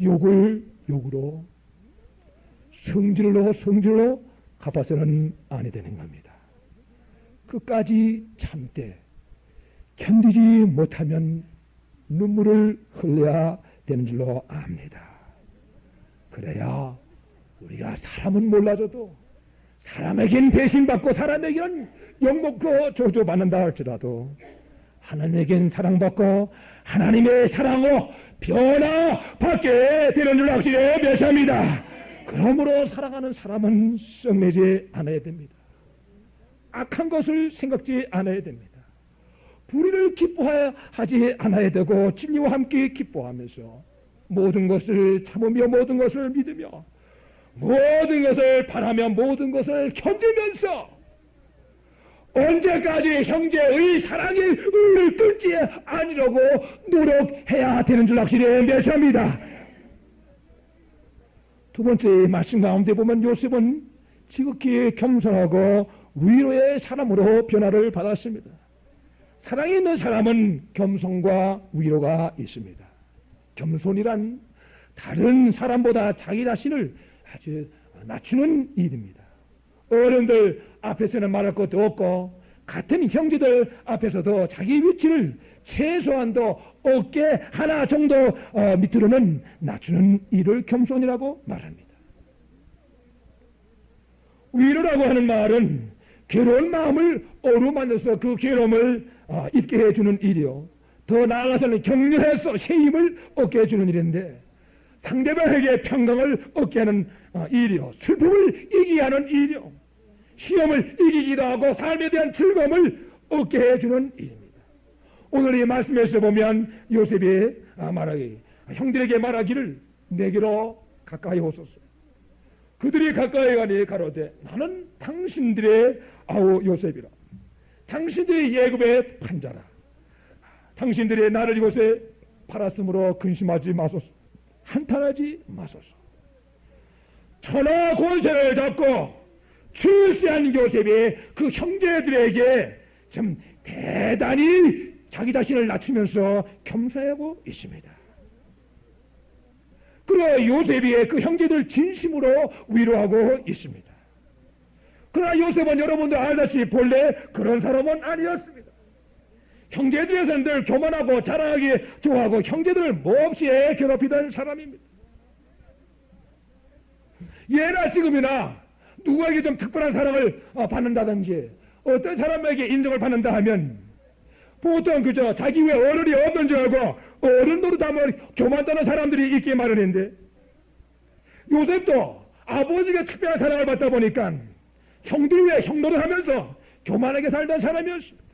Speaker 2: 욕을 욕으로 성질로 갚아서는 아니 되는 겁니다. 끝까지 참되 견디지 못하면 눈물을 흘려야 되는 줄로 압니다. 그래야 우리가 사람은 몰라줘도 사람에겐 배신받고 사람에겐 욕먹고 조조받는다 할지라도 하나님에겐 사랑받고 하나님의 사랑으로 변화받게 되는 줄 확실히 맺습니다. 그러므로 사랑하는 사람은 썩내지 않아야 됩니다. 악한 것을 생각지 않아야 됩니다. 불의를 기뻐하지 않아야 되고 진리와 함께 기뻐하면서 모든 것을 참으며 모든 것을 믿으며 모든 것을 바라며 모든 것을 견디면서 언제까지 형제의 사랑의 의를 끊지 아니려고 노력해야 되는 줄 확실히 맺습니다. 두 번째 말씀 가운데 보면 요셉은 지극히 겸손하고 위로의 사람으로 변화를 받았습니다. 사랑이 있는 사람은 겸손과 위로가 있습니다. 겸손이란 다른 사람보다 자기 자신을 아주 낮추는 일입니다. 어른들 앞에서는 말할 것도 없고 같은 형제들 앞에서도 자기 위치를 최소한도 어깨 하나 정도 밑으로는 낮추는 일을 겸손이라고 말합니다. 위로라고 하는 말은 괴로운 마음을 어루만져서 그 괴로움을 잊게 해주는 일이요. 더 나아가서는 격려해서 새 힘을 얻게 해주는 일인데 상대방에게 평강을 얻게 하는 일이요. 슬픔을 이기게 하는 일이요. 시험을 이기기도 하고 삶에 대한 즐거움을 얻게 해주는 일입니다. 오늘 이 말씀에서 보면 요셉이 형들에게 말하기를 내게로 가까이 오소서. 그들이 가까이 가니 가로되 나는 당신들의 아우 요셉이라. 당신들이 예굽의 판자라. 당신들이 나를 이곳에 팔았으므로 근심하지 마소서. 한탄하지 마소서. 천하 권세를 잡고 출세한 요셉이 그 형제들에게 참 대단히 자기 자신을 낮추면서 겸손하고 있습니다. 그러나 요셉이 그 형제들 진심으로 위로하고 있습니다. 그러나 요셉은 여러분들 알다시피 본래 그런 사람은 아니었습니다. 형제들에서는 늘 교만하고 자랑하기 좋아하고 형제들을 몹시 괴롭히던 사람입니다. 예나 지금이나 누구에게 좀 특별한 사랑을 받는다든지 어떤 사람에게 인정을 받는다 하면 보통 그저 자기 외에 어른이 없는 줄 알고 어른 노릇하면 교만 떠는 사람들이 있기 마련인데 요셉도 아버지가 특별한 사랑을 받다 보니까 형들 외에 형노릇 하면서 교만하게 살던 사람이었습니다.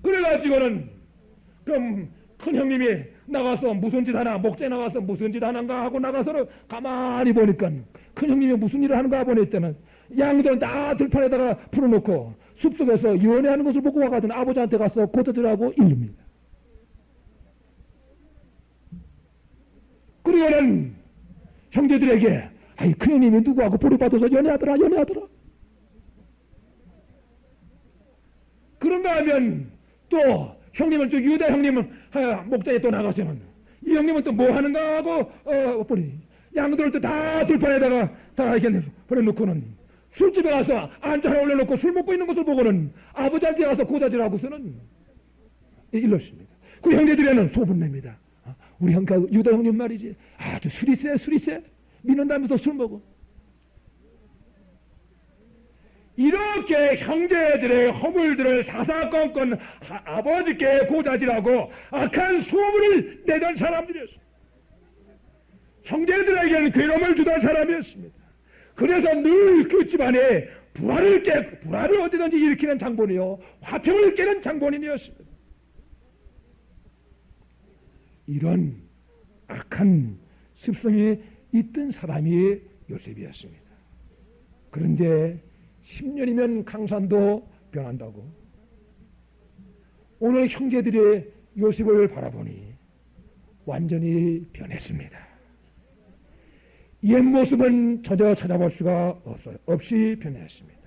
Speaker 2: 그래가지고는 그럼 큰 형님이 나가서 무슨 짓 하나, 목재 나가서 무슨 짓 하는가 하고 나가서는 가만히 보니까 큰 형님이 무슨 일을 하는가 보니 때는 양들은 다 들판에다가 풀어놓고 숲속에서 연애하는 것을 보고 와가지고 아버지한테 가서 고쳐주라고 이릅니다. 그리고는 형제들에게 아이 큰형님이 누구하고 보류받아서 연애하더라. 그런가 하면 또 형님은 또 유다 형님은 목장에 또 나가서는 이 형님은 또 뭐 하는가 하고 보니 양들을 또 다 들판에다가 다 이렇게 버려놓고는 술집에 가서 안주 하나 올려놓고 술 먹고 있는 것을 보고는 아버지한테 가서 고자질하고서는 일렀습니다. 그 형제들에는 소문냅니다. 우리 유다 형님 말이지 아주 술이 세 믿는다면서 술 먹어. 이렇게 형제들의 허물들을 사사건건 아버지께 고자질하고 악한 소문을 내던 사람들이었습니다. 형제들에게는 괴로움을 주던 사람이었습니다. 그래서 늘 그 집안에 불화를 어디든지 일으키는 장본이요 화평을 깨는 장본인이었습니다. 이런 악한 습성이 있던 사람이 요셉이었습니다. 그런데 10년이면 강산도 변한다고. 오늘 형제들의 요셉을 바라보니 완전히 변했습니다. 옛 모습은 전혀 찾아볼 수가 없이 변했습니다.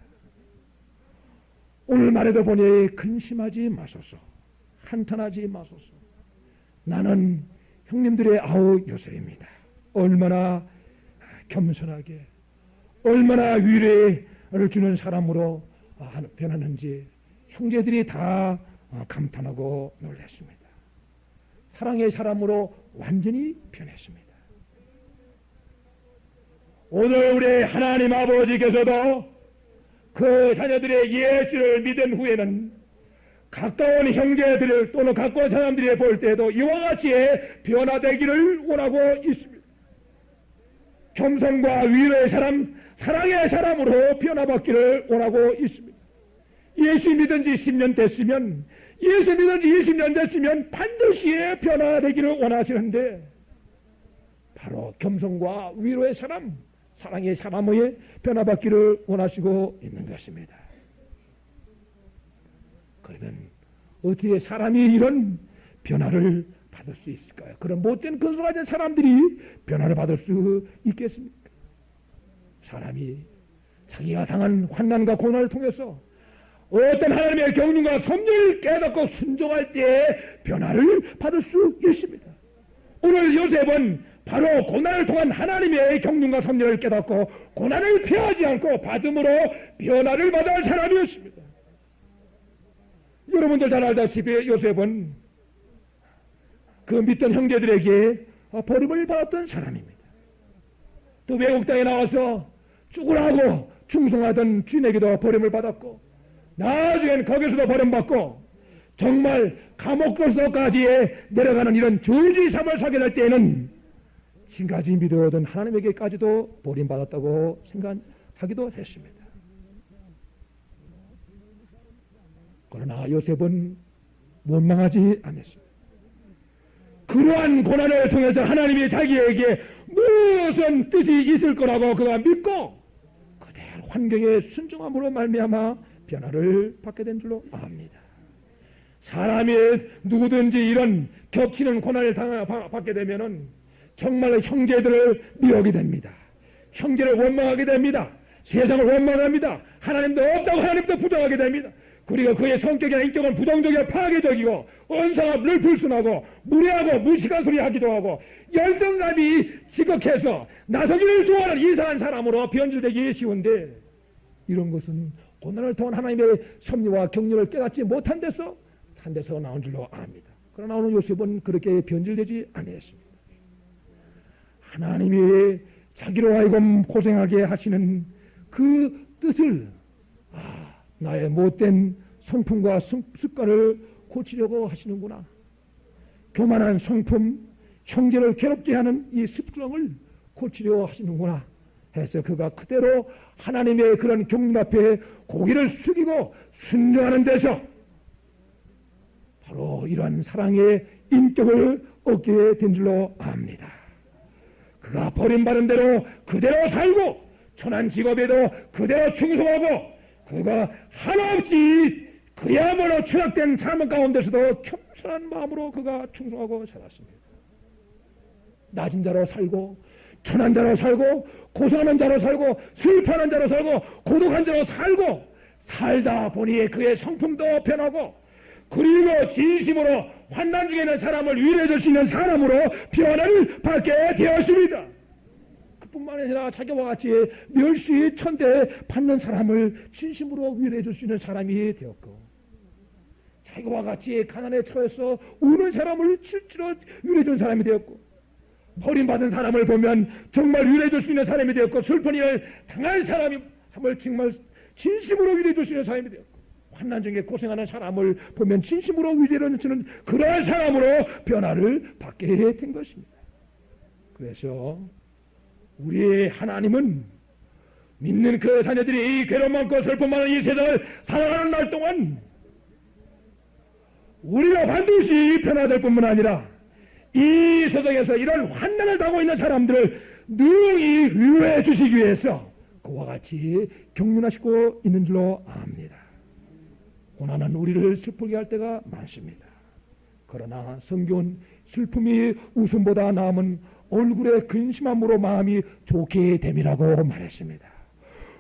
Speaker 2: 오늘 말에도 보니 근심하지 마소서, 한탄하지 마소서. 나는 형님들의 아우 요셉입니다. 얼마나 겸손하게, 얼마나 위로를 주는 사람으로 변하는지 형제들이 다 감탄하고 놀랐습니다. 사랑의 사람으로 완전히 변했습니다. 오늘 우리 하나님 아버지께서도 그 자녀들의 예수를 믿은 후에는 가까운 형제들을 또는 가까운 사람들이 볼 때도 이와 같이 변화되기를 원하고 있습니다. 겸손과 위로의 사람, 사랑의 사람으로 변화받기를 원하고 있습니다. 예수 믿은 지 10년 됐으면, 예수 믿은 지 20년 됐으면 반드시 변화되기를 원하시는데 바로 겸손과 위로의 사람, 사랑의 사람의 변화받기를 원하시고 있는 것입니다. 그러면 어떻게 사람이 이런 변화를 받을 수 있을까요? 그런 못된 근성을 가진 사람들이 변화를 받을 수 있겠습니까? 사람이 자기가 당한 환난과 고난을 통해서 어떤 하나님의 경륜과 섭리를 깨닫고 순종할 때 변화를 받을 수 있습니다. 오늘 요셉은 바로 고난을 통한 하나님의 경륜과 섭리를 깨닫고 고난을 피하지 않고 받음으로 변화를 받을 사람이었습니다. 여러분들 잘 알다시피 요셉은 그 믿던 형제들에게 버림을 받았던 사람입니다. 또 외국 땅에 나와서 죽으라고 충성하던 주인에게도 버림을 받았고 나중엔 거기서도 버림받고 정말 감옥으로까지 내려가는 이런 저주의 삶을 살게 될 때에는 지금까지 믿어오던 하나님에게까지도 버림받았다고 생각하기도 했습니다. 그러나 요셉은 원망하지 않았습니다. 그러한 고난을 통해서 하나님이 자기에게 무슨 뜻이 있을 거라고 그가 믿고 그대로 환경에 순종함으로 말미암아 변화를 받게 된 줄로 압니다. 사람이 누구든지 이런 겹치는 고난을 받게 되면은 정말 형제들을 미워하게 됩니다. 형제를 원망하게 됩니다. 세상을 원망합니다. 하나님도 없다고 하나님도 부정하게 됩니다. 그리고 그의 성격이나 인격은 부정적이고 파괴적이고 언사가 늘 불순하고 무례하고 무식한 소리 하기도 하고 열등감이 지극해서 나서기를 좋아하는 이상한 사람으로 변질되기 쉬운데 이런 것은 고난을 통한 하나님의 섭리와 경륜을 깨닫지 못한 데서 산 데서 나온 줄로 압니다. 그러나 오늘 요셉은 그렇게 변질되지 않았습니다. 하나님이 자기로 하여금 고생하게 하시는 그 뜻을 나의 못된 성품과 습관을 고치려고 하시는구나. 교만한 성품, 형제를 괴롭게 하는 이 습성을 고치려고 하시는구나 해서 그가 그대로 하나님의 그런 경륜 앞에 고개를 숙이고 순종하는 데서 바로 이러한 사랑의 인격을 얻게 된 줄로 압니다. 그가 버림받은 대로 그대로 살고 천한 직업에도 그대로 충성하고 그가 하나없이 그야말로 추락된 삶 가운데서도 겸손한 마음으로 그가 충성하고 살았습니다. 낮은 자로 살고 천한 자로 살고 고생하는 자로 살고 슬퍼하는 자로 살고 고독한 자로 살고 살다 보니 그의 성품도 변하고 그리고 진심으로 환난 중에 있는 사람을 위로해 줄 수 있는 사람으로 변화를 받게 되었습니다. 그뿐만 아니라 자기와 같이 멸시 천대 받는 사람을 진심으로 위로해 줄 수 있는 사람이 되었고 자기와 같이 가난에 처해서 우는 사람을 실제로 위로해 준 사람이 되었고 버림받은 사람을 보면 정말 위로해 줄 수 있는 사람이 되었고 슬픈 일을 당한 사람을 정말 진심으로 위로해 줄 수 있는 사람이 되었고 환난 중에 고생하는 사람을 보면 진심으로 위로해 주는 그러한 사람으로 변화를 받게 된 것입니다. 그래서 우리 하나님은 믿는 그 자녀들이 이 괴로움 많고 슬픔 많은 이 세상을 살아가는 날 동안 우리가 반드시 변화될 뿐만 아니라 이 세상에서 이런 환난을 당하고 있는 사람들을 능히 위로해 주시기 위해서 그와 같이 경륜하시고 있는 줄로 압니다. 고난은 우리를 슬프게 할 때가 많습니다. 그러나 성경은 슬픔이 웃음보다 나음은 얼굴의 근심함으로 마음이 좋게 됨이라고 말했습니다.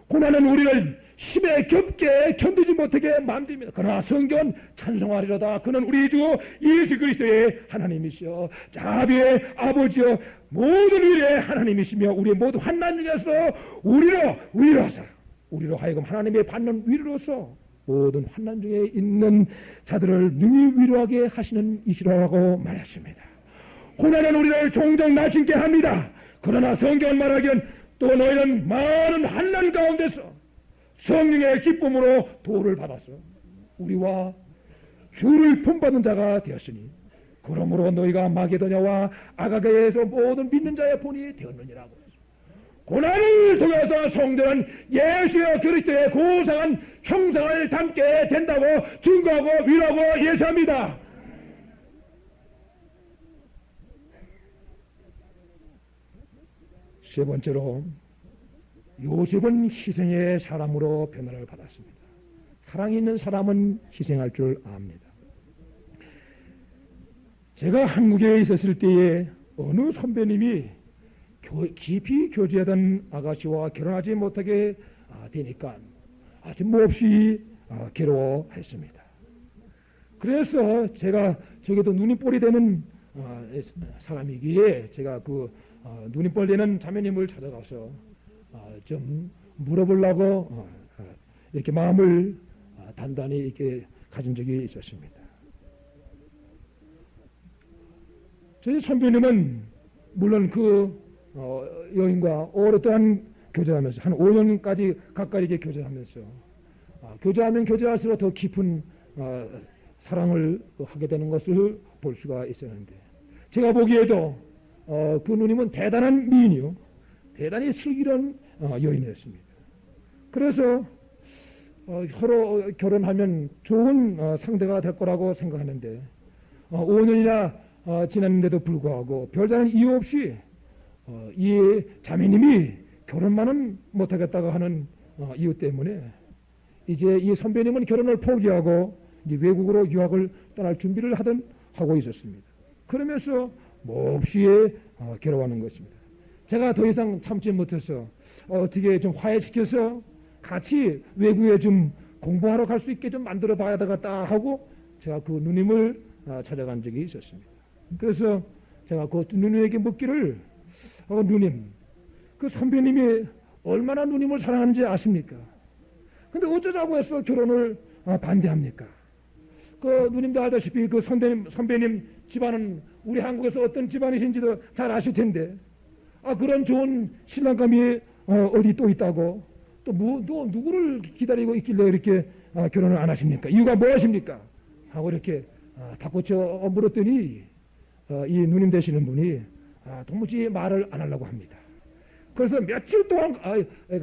Speaker 2: 고난은 우리를 힘에 겹게 견디지 못하게 만듭니다. 그러나 성경은 찬송하리로다. 그는 우리 주 예수 그리스도의 하나님이시여 자비의 아버지여 모든 위로의 하나님이시며 우리 모두 환난 중에서 우리로 하여금 하나님의 받는 위로로서 모든 환난 중에 있는 자들을 능히 위로하게 하시는 이시라고 말했습니다. 고난은 우리를 종종 나침게 합니다. 그러나 성경은 말하기는 또 너희는 많은 환난 가운데서 성령의 기쁨으로 도를 받아서 우리와 주를 본받는 자가 되었으니 그러므로 너희가 마게도냐와 아가게에서 모든 믿는 자의 본이 되었느니라고. 고난을 통해서 성도는 예수의 그리스도의 고상한 형상을 담게 된다고 증거하고 위로하고 예수합니다. 세 번째로 요셉은 희생의 사람으로 변화를 받았습니다. 사랑이 있는 사람은 희생할 줄 압니다. 제가 한국에 있었을 때에 어느 선배님이 깊이 교제하던 아가씨와 결혼하지 못하게 되니까 아주 몹시 괴로워했습니다. 그래서 제가 저기도 누님뻘이 되는 사람이기에 제가 그 누님뻘 되는 자매님을 찾아가서 좀 물어보려고 이렇게 마음을 단단히 이렇게 가진 적이 있었습니다. 저희 선배님은 물론 그 여인과 오랫동안 교제하면서 한 5년까지 가까이 이렇게 교제하면서 교제하면 교제할수록 더 깊은 사랑을 하게 되는 것을 볼 수가 있었는데 제가 보기에도 그 누님은 대단한 미인이요, 대단히 슬기로운 여인이었습니다. 그래서 서로 결혼하면 좋은 상대가 될 거라고 생각하는데 5년이나 지났는데도 불구하고 별다른 이유 없이 이 자매님이 결혼만은 못하겠다고 하는 이유 때문에 이제 이 선배님은 결혼을 포기하고 이제 외국으로 유학을 떠날 준비를 하고 있었습니다. 그러면서 몹시 괴로워하는 것입니다. 제가 더 이상 참지 못해서 어떻게 좀 화해시켜서 같이 외국에 좀 공부하러 갈 수 있게 좀 만들어 봐야 되겠다 하고 제가 그 누님을 찾아간 적이 있었습니다. 그래서 제가 그 누님에게 묻기를 누님, 그 선배님이 얼마나 누님을 사랑하는지 아십니까? 근데 어쩌자고 해서 결혼을 반대합니까? 그 누님도 알다시피 그 선배님 집안은 우리 한국에서 어떤 집안이신지도 잘 아실 텐데 그런 좋은 신랑감이 어디 또 있다고 또 누구를 기다리고 있길래 이렇게 결혼을 안 하십니까? 이유가 무엇입니까? 하고 이렇게 탁고쳐 물었더니 이 누님 되시는 분이 도무지 말을 안 하려고 합니다. 그래서 며칠 동안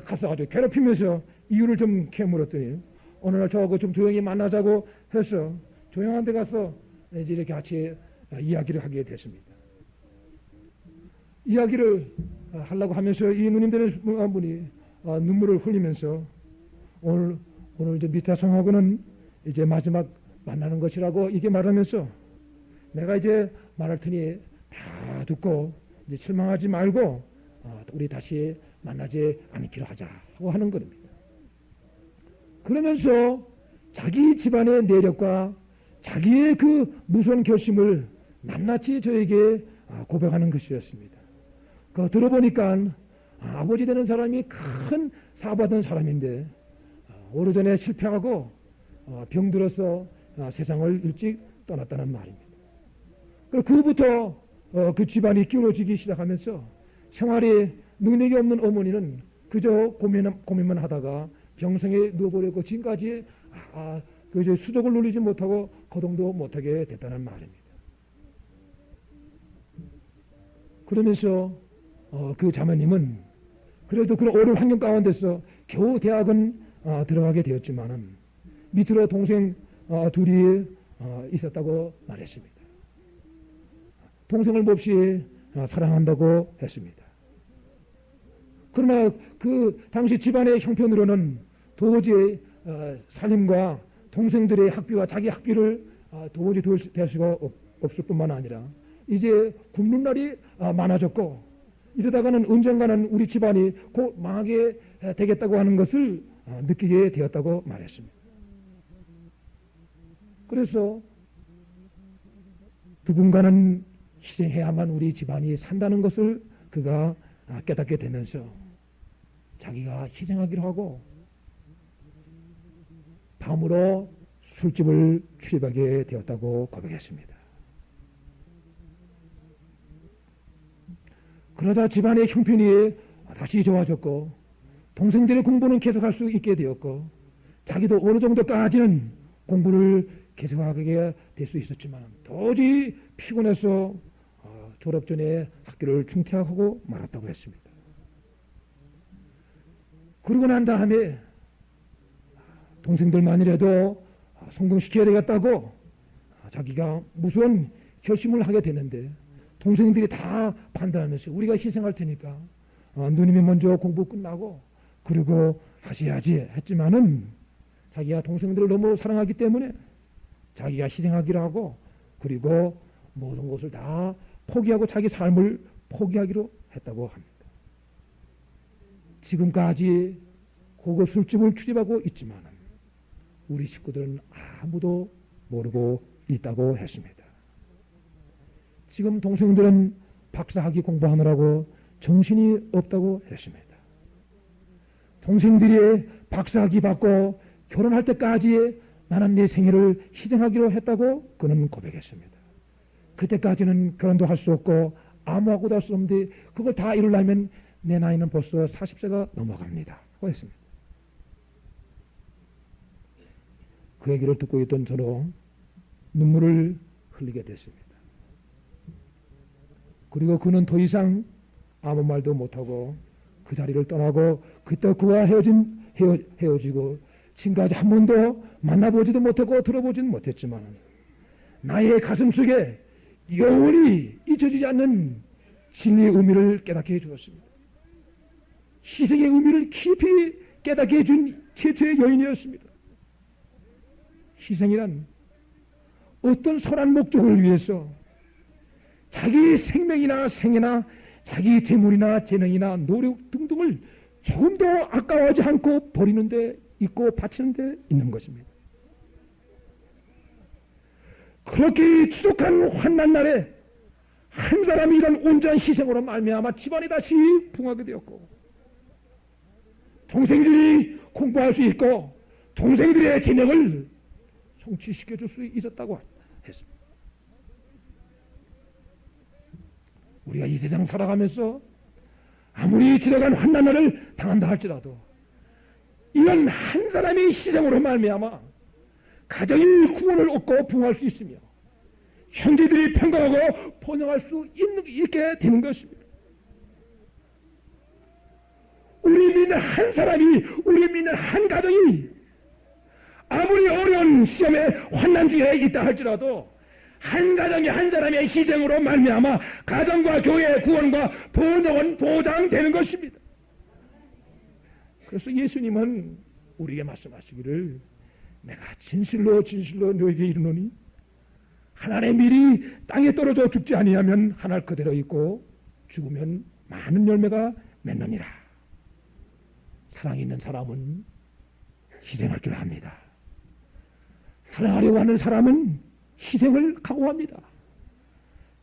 Speaker 2: 가서 괴롭히면서 이유를 좀 캐물었더니 어느 날 저하고 좀 조용히 만나자고 해서 조용한 데 가서 이제 이렇게 같이 이야기를 하게 됐습니다. 이야기를 하려고 하면서 이 누님 되는 분이 눈물을 흘리면서 오늘 오늘 이제 미타 성하고는 이제 마지막 만나는 것이라고 이게 말하면서 내가 이제 말할 테니 다 듣고 이제 실망하지 말고 우리 다시 만나지 않기로 하자고 하는 겁니다. 그러면서 자기 집안의 내력과 자기의 그 무서운 결심을 낱낱이 저에게 고백하는 것이었습니다. 그 들어보니까 아버지 되는 사람이 큰 사업하던 사람인데 오래전에 실패하고 병들어서 세상을 일찍 떠났다는 말입니다. 그부터 그 집안이 기울어지기 시작하면서 생활에 능력이 없는 어머니는 그저 고민만 하다가 병성에 누워버렸고 지금까지 그저 수족을 누리지 못하고 거동도 못하게 됐다는 말입니다. 그러면서 그 자매님은 그래도 그런 어려운 환경 가운데서 겨우 대학은 들어가게 되었지만은 밑으로 동생 둘이 있었다고 말했습니다. 동생을 몹시 사랑한다고 했습니다. 그러나 그 당시 집안의 형편으로는 도저히 살림과 동생들의 학비와 자기 학비를 도저히 댈 수가 없을 뿐만 아니라 이제 굶는 날이 많아졌고 이러다가는 언젠가는 우리 집안이 곧 망하게 되겠다고 하는 것을 느끼게 되었다고 말했습니다. 그래서 누군가는 희생해야만 우리 집안이 산다는 것을 그가 깨닫게 되면서 자기가 희생하기로 하고 밤으로 술집을 출입하게 되었다고 고백했습니다. 그러다 집안의 형편이 다시 좋아졌고 동생들의 공부는 계속할 수 있게 되었고 자기도 어느 정도까지는 공부를 계속하게 될 수 있었지만 도저히 피곤해서 졸업 전에 학교를 중퇴하고 말았다고 했습니다. 그러고 난 다음에 동생들만이라도 성공시켜야 되겠다고 자기가 무서운 결심을 하게 됐는데 동생들이 다 반대하면서 우리가 희생할 테니까 누님이 먼저 공부 끝나고 그리고 하셔야지 했지만은 자기가 동생들을 너무 사랑하기 때문에 자기가 희생하기로 하고 그리고 모든 것을 다 포기하고 자기 삶을 포기하기로 했다고 합니다. 지금까지 고급 술집을 출입하고 있지만 우리 식구들은 아무도 모르고 있다고 했습니다. 지금 동생들은 박사학위 공부하느라고 정신이 없다고 했습니다. 동생들이 박사학위 받고 결혼할 때까지 나는 내 생애를 희생하기로 했다고 그는 고백했습니다. 그때까지는 결혼도 할 수 없고 아무하고도 할 수 없는데 그걸 다 이루려면 내 나이는 벌써 40세가 넘어갑니다 하고 했습니다. 그 얘기를 듣고 있던 저는 눈물을 흘리게 됐습니다. 그리고 그는 더 이상 아무 말도 못하고 그 자리를 떠나고 그때 그와 헤어지고 지금까지 한 번도 만나보지도 못하고 들어보지는 못했지만 나의 가슴 속에 영원히 잊혀지지 않는 진리의 의미를 깨닫게 해주었습니다. 희생의 의미를 깊이 깨닫게 해준 최초의 여인이었습니다. 희생이란 어떤 선한 목적을 위해서 자기 생명이나 생애나 자기 재물이나 재능이나 노력 등등을 조금 더 아까워하지 않고 버리는 데 있고 바치는 데 있는 것입니다. 그렇게 지독한 환난 날에 한 사람이 이런 온전한 희생으로 말미암아 집안이 다시 풍하게 되었고 동생들이 공부할 수 있고 동생들의 재능을 성취시켜줄 수 있었다고 했습니다. 우리가 이 세상 살아가면서 아무리 지독한 환난을 당한다 할지라도 이런 한 사람의 희생으로 말미암아 가정이 구원을 얻고 부흥할 수 있으며 형제들이 평강하고 번영할 수 있게 되는 것입니다. 우리 믿는 한 사람이 우리 믿는 한 가정이 아무리 어려운 시험에 환난 중에 있다 할지라도 한 가정이 한 사람의 희생으로 말미암아 가정과 교회의 구원과 번영은 보장되는 것입니다. 그래서 예수님은 우리에게 말씀하시기를 내가 진실로 진실로 너에게 이르노니 하나님의 밀이 땅에 떨어져 죽지 아니하면 하늘 그대로 있고 죽으면 많은 열매가 맺느니라. 사랑이 있는 사람은 희생할 줄 압니다. 사랑하려고 하는 사람은 희생을 각오합니다.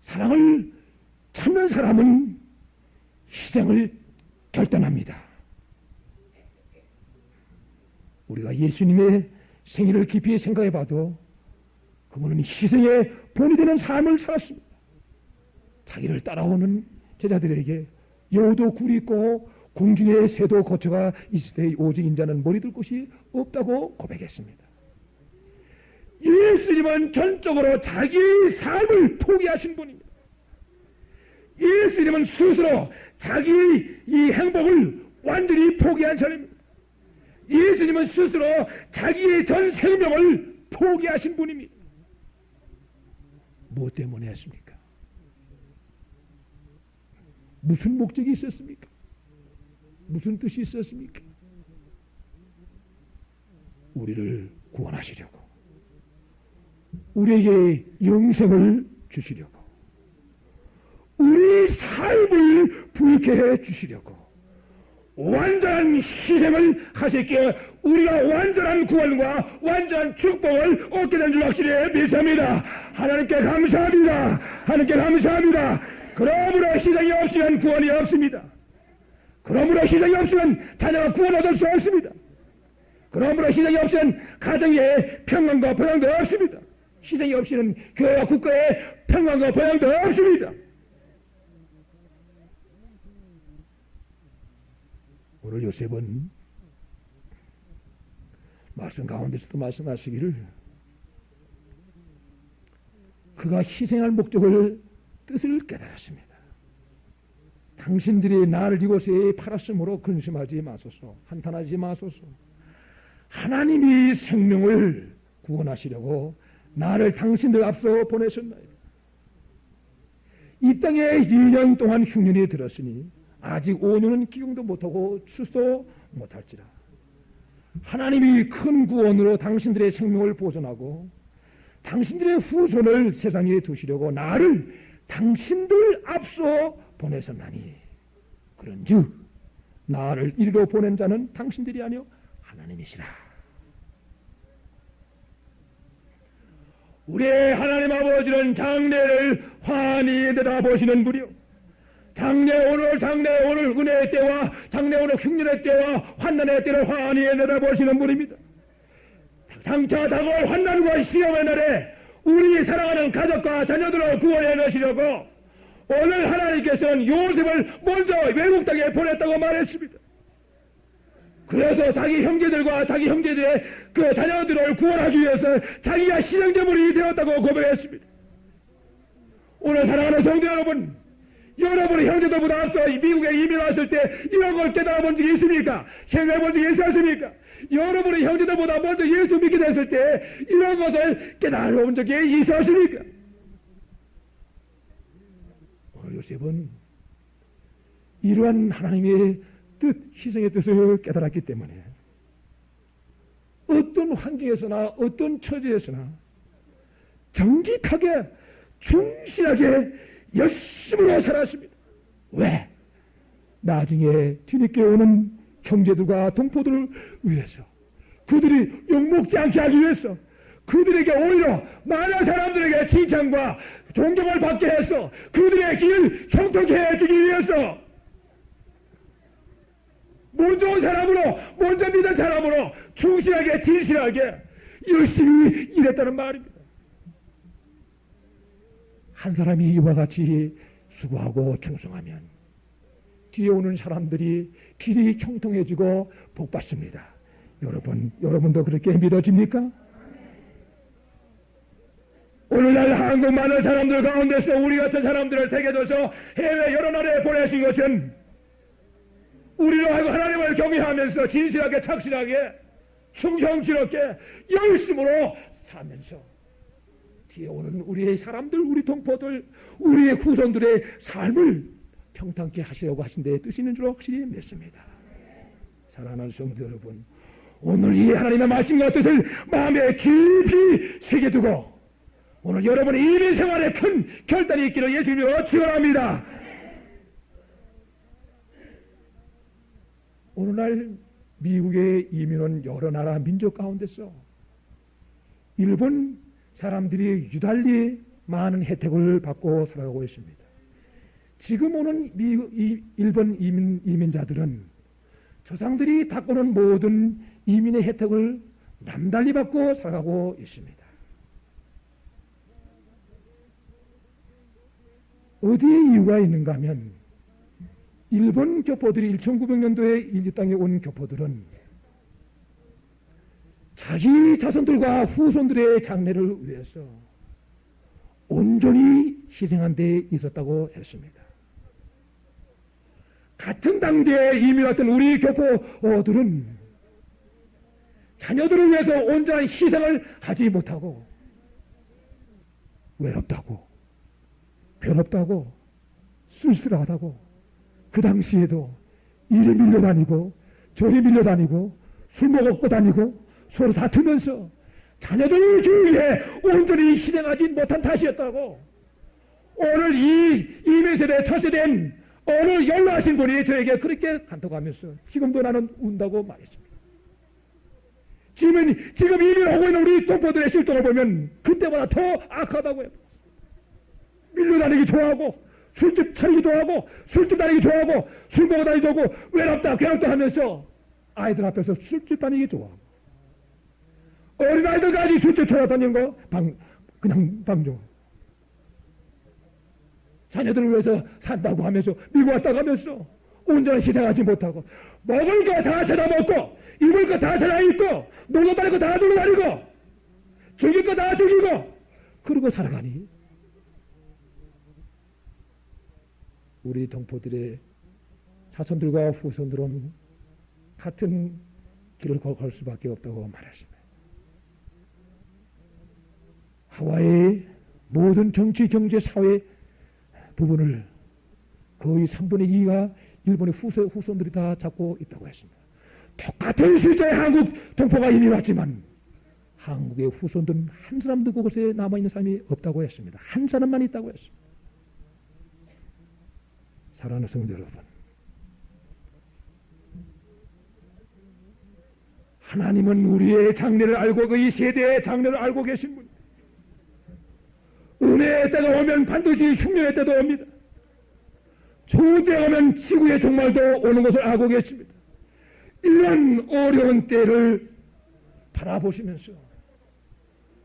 Speaker 2: 사랑을 찾는 사람은 희생을 결단합니다. 우리가 예수님의 생일을 깊이 생각해 봐도 그분은 희생의 본이 되는 삶을 살았습니다. 자기를 따라오는 제자들에게 여우도 굴이 있고 공중에 새도 거처가 있을 때 오직 인자는 머리 둘 곳이 없다고 고백했습니다. 예수님은 전적으로 자기 삶을 포기하신 분입니다. 예수님은 스스로 자기 이 행복을 완전히 포기한 사람입니다. 예수님은 스스로 자기의 전 생명을 포기하신 분입니다. 무엇 때문에 했습니까? 무슨 목적이 있었습니까? 무슨 뜻이 있었습니까? 우리를 구원하시려고, 우리에게 영생을 주시려고, 우리 삶을 부익게 해 주시려고 완전한 희생을 하셨기에 우리가 완전한 구원과 완전한 축복을 얻게 된 줄 확실히 믿습니다. 하나님께 감사합니다. 하나님께 감사합니다. 그러므로 희생이 없으면 구원이 없습니다. 그러므로 희생이 없으면 자녀가 구원 얻을 수 없습니다. 그러므로 희생이 없으면 가정의 평안과 번영도 없습니다. 희생이 없이는 교회와 국가의 평안과 번영도 없습니다. 오늘 요셉은 말씀 가운데서도 말씀하시기를 그가 희생할 목적을 뜻을 깨달았습니다. 당신들이 나를 이곳에 팔았으므로 근심하지 마소서, 한탄하지 마소서. 하나님이 생명을 구원하시려고 나를 당신들 앞서 보내셨나이다. 이 땅에 2년 동안 흉년이 들었으니 아직 5년은 기용도 못하고 추수도 못할지라. 하나님이 큰 구원으로 당신들의 생명을 보존하고 당신들의 후손을 세상에 두시려고 나를 당신들 앞서 보내셨나니 그런즉 나를 이리로 보낸 자는 당신들이 아니요 하나님이시라. 우리의 하나님 아버지는 장래를 환히 내다보시는 분이요, 장래 오늘 은혜의 때와 장래 오늘 흉년의 때와 환난의 때를 환히 내다보시는 분입니다. 장차 다가올 환난과 시험의 날에 우리 사랑하는 가족과 자녀들을 구원해 내시려고 오늘 하나님께서는 요셉을 먼저 외국 땅에 보냈다고 말했습니다. 그래서 자기 형제들과 자기 형제들의 그 자녀들을 구원하기 위해서 자기가 희생제물이 되었다고 고백했습니다. 오늘 사랑하는 성도 여러분, 여러분의 형제들보다 앞서 미국에 이민 왔을 때 이런 걸 깨달아 본 적이 있습니까? 생각해 본 적이 있었습니까? 여러분의 형제들보다 먼저 예수 믿게 됐을 때 이런 것을 깨달아 본 적이 있었습니까? 오늘 요셉은 이러한 하나님의 뜻, 희생의 뜻을 깨달았기 때문에 어떤 환경에서나 어떤 처지에서나 정직하게 충실하게 열심으로 살았습니다. 왜? 나중에 뒤늦게 오는 형제들과 동포들을 위해서, 그들이 욕먹지 않게 하기 위해서, 그들에게 오히려 많은 사람들에게 칭찬과 존경을 받게 해서 그들의 길을 형통케 해주기 위해서 먼저 온 사람으로, 먼저 믿은 사람으로 충실하게 진실하게 열심히 일했다는 말입니다. 한 사람이 이와 같이 수고하고 충성하면 뒤에 오는 사람들이 길이 형통해지고 복받습니다. 여러분도 그렇게 믿어집니까? 오늘날 한국 많은 사람들 가운데서 우리 같은 사람들을 택해줘서 해외 여러 나라에 보내신 것은 우리로 하여금 하나님을 경외하면서 진실하게 착실하게 충성스럽게 열심으로 살면서 뒤에 오는 우리의 사람들, 우리 동포들, 우리의 후손들의 삶을 평탄케 하시려고 하신 데에 뜻이 있는 줄 확실히 믿습니다. 사랑하는 성도 여러분, 오늘 이 하나님의 말씀과 뜻을 마음에 깊이 새겨두고 오늘 여러분의 이민 생활에 큰 결단이 있기를 예수님으로 축원합니다. 오늘날 미국에 이민 온 여러 나라 민족 가운데서 일본 사람들이 유달리 많은 혜택을 받고 살아가고 있습니다. 지금 오는 일본 이민자들은 조상들이 닦고는 모든 이민의 혜택을 남달리 받고 살아가고 있습니다. 어디에 이유가 있는가 하면 일본 교포들이 1900년도에 이 땅에 온 교포들은 자기 자손들과 후손들의 장래를 위해서 온전히 희생한 데 있었다고 했습니다. 같은 당대에 이민 왔던 우리 교포들은 자녀들을 위해서 온전한 희생을 하지 못하고 외롭다고 괴롭다고 쓸쓸하다고 그 당시에도 이리 밀려다니고 저리 밀려다니고 술 먹고 다니고 서로 다투면서 자녀들을 주기 위해 온전히 희생하지 못한 탓이었다고 오늘 이 이민세대 처세된 어느 연로하신 분이 저에게 그렇게 간톡하면서 지금도 나는 운다고 말했습니다. 지금 이민 오고 있는 우리 동포들의 실정을 보면 그때보다 더 악하다고 해요. 밀려다니기 좋아하고 술집 차리기 좋아하고 술집 다니기 좋아하고 술 먹어 다니기 좋아하고 외롭다 괴롭다 하면서 아이들 앞에서 술집 다니기 좋아하고 어린아이들까지 술집 찾아다니는 거 그냥 방종 자녀들을 위해서 산다고 하면서 미국 왔다 가면서 온전히 희생하지 못하고 먹을 거 다 찾아 먹고 입을 거 다 찾아 입고 놀러 다니고 다 놀러 다니고 즐길 거 다 즐기고 그러고 살아가니 우리 동포들의 자손들과 후손들은 같은 길을 걸 수밖에 없다고 말했습니다. 하와이의 모든 정치, 경제, 사회 부분을 거의 3분의 2가 일본의 후손들이 다 잡고 있다고 했습니다. 똑같은 실제의 한국 동포가 이미 왔지만 한국의 후손들은 한 사람도 그곳에 남아있는 사람이 없다고 했습니다. 한 사람만 있다고 했습니다. 사랑하는 성도 여러분, 하나님은 우리의 장래를 알고 그 이 세대의 장래를 알고 계신 분. 은혜의 때가 오면 반드시 흉년의 때도 옵니다. 좋은 때가 오면 지구의 종말도 오는 것을 알고 계십니다. 이런 어려운 때를 바라보시면서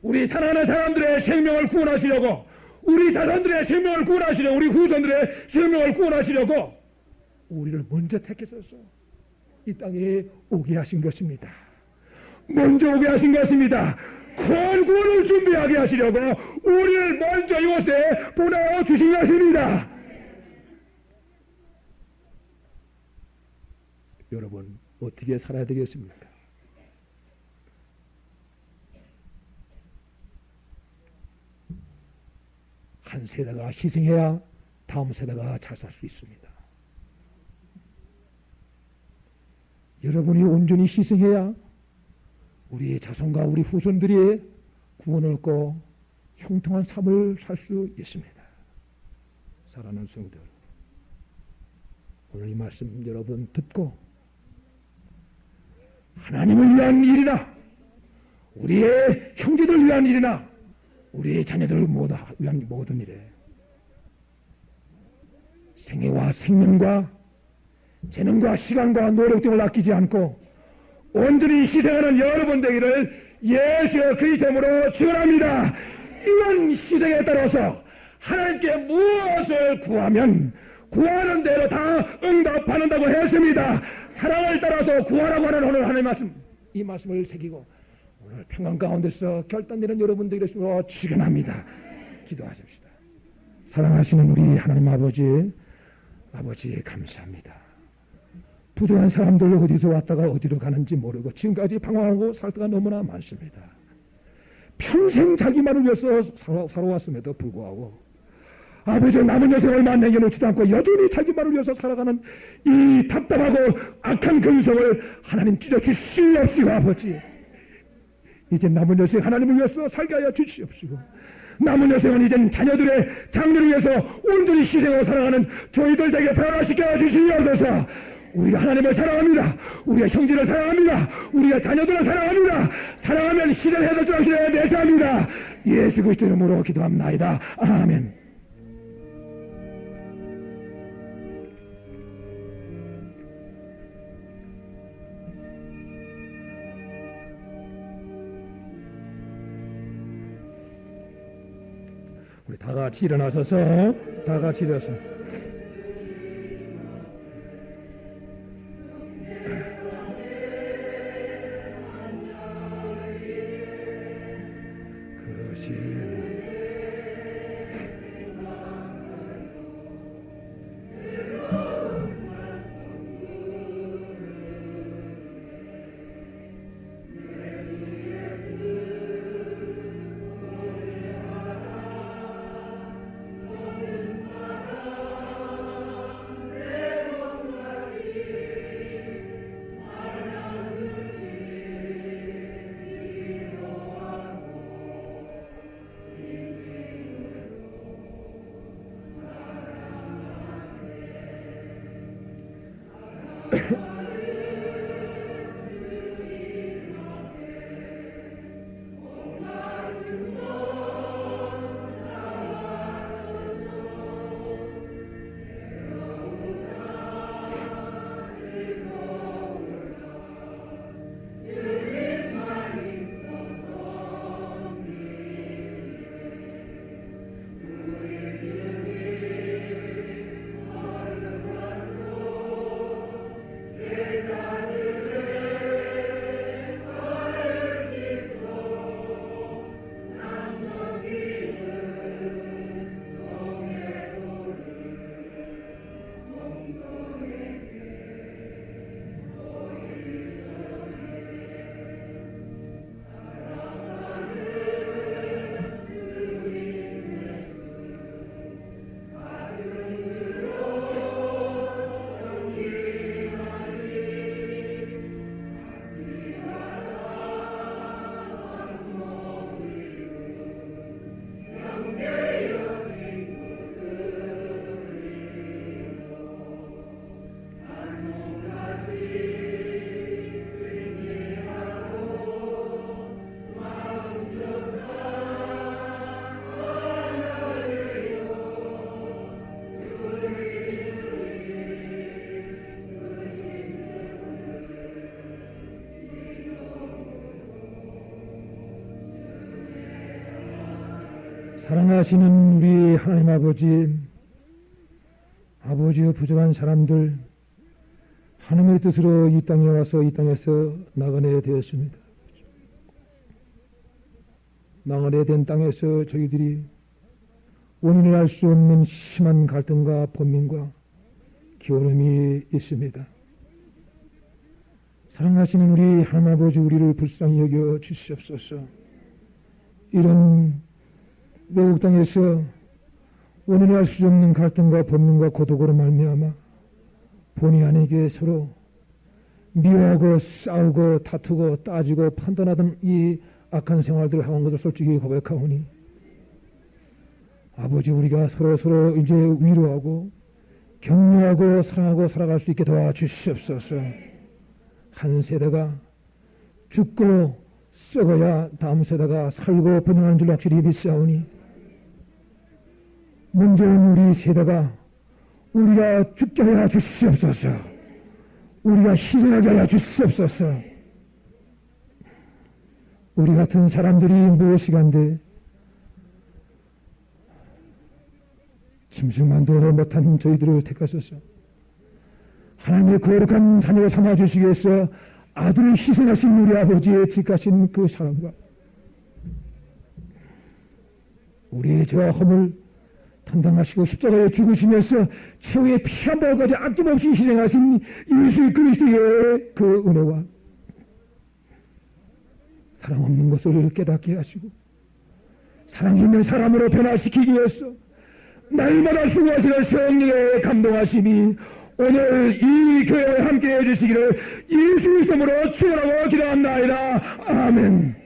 Speaker 2: 우리 사랑하는 사람들의 생명을 구원하시려고 우리 자손들의 생명을 구원하시려고 우리 후손들의 생명을 구원하시려고 우리를 먼저 택하셔서 이 땅에 오게 하신 것입니다. 먼저 오게 하신 것입니다. 큰 구원을 준비하게 하시려고 우리를 먼저 이곳에 보내주신 것입니다. 여러분 어떻게 살아야 되겠습니까? 한 세대가 희생해야 다음 세대가 잘 살 수 있습니다. 여러분이 온전히 희생해야 우리의 자손과 우리 후손들이 구원을 얻고 형통한 삶을 살 수 있습니다. 사랑하는 성도들, 오늘 이 말씀 여러분 듣고 하나님을 위한 일이나 우리의 형제들을 위한 일이나 우리의 자녀들을 위한 모든 일에 생애와 생명과 재능과 시간과 노력 등을 아끼지 않고 온전히 희생하는 여러분 되기를 예수 그리스도로 축원합니다. 이런 희생에 따라서 하나님께 무엇을 구하면 구하는 대로 다 응답받는다고 했습니다. 사랑을 따라서 구하라고 하는 오늘 하나님의 말씀, 이 말씀을 새기고 오늘 평강 가운데서 결단되는 여러분들이 되시므로 축원합니다. 기도하십시다. 사랑하시는 우리 하나님 아버지 감사합니다. 부족한 사람들 어디서 왔다가 어디로 가는지 모르고 지금까지 방황하고 살 때가 너무나 많습니다. 평생 자기만을 위해서 살아왔음에도 불구하고 아버지의 남은 여생을 남겨놓지도 않고 여전히 자기만을 위해서 살아가는 이 답답하고 악한 근성을 하나님 찢어주시옵시고 아버지, 이제 남은 여생 하나님을 위해서 살게 하여 주시옵시고, 남은 여생은 이젠 자녀들의 장래를 위해서 온전히 희생하고 살아가는 저희들 되게 변화시켜 주시옵소서. 우리가 하나님을 사랑합니다. 우리가 형제를 사랑합니다. 우리가 자녀들을 사랑합니다. 사랑하면 희생해서 주시는 메시아입니다. 예수 그리스도 이름으로 기도합나이다. 아멘. 우리 다 같이 일어나서서 다 같이 일어서 사랑하시는 우리 하나님 아버지, 아버지의 부족한 사람들, 하나님의 뜻으로 이 땅에 와서 이 땅에서 나가게 되었습니다. 나가게 된 땅에서 저희들이 원인을 알 수 없는 심한 갈등과 번민과 게으름이 있습니다. 사랑하시는 우리 하나님 아버지, 우리를 불쌍히 여겨 주시옵소서. 이런 외국 땅에서 원인을 알 수 없는 갈등과 번민과 고독으로 말미암아 본의 아니게 서로 미워하고 싸우고 다투고 따지고 판단하던 이 악한 생활들을 하는 것을 솔직히 고백하오니, 아버지, 우리가 서로 이제 위로하고 격려하고 사랑하고 살아갈 수 있게 도와주시옵소서. 한 세대가 죽고 썩어야 다음 세대가 살고 번영하는 줄 확실히 믿사오니, 먼저 온 우리 세대가 우리가 죽게 하여 주시옵소서. 우리가 희생하게 하여 주시옵소서. 우리 같은 사람들이 무엇이간데 짐승만도 못한 저희들을 택하소서. 하나님의 거룩한 자녀를 삼아주시기 위해서 아들을 희생하신 우리 아버지의 직하신 그 사랑과 우리의 죄와 허물 담당하시고 십자가에 죽으시면서 최후의 피 한 방울까지 아낌없이 희생하신 예수 그리스도의 그 은혜와 사랑 없는 것을 깨닫게 하시고 사랑 있는 사람으로 변화시키기 위해서 날마다 수고하시는 성령의 감동하심이 오늘 이 교회에 함께 해주시기를 예수 이름으로 축원하고 기도합나이다. 아멘.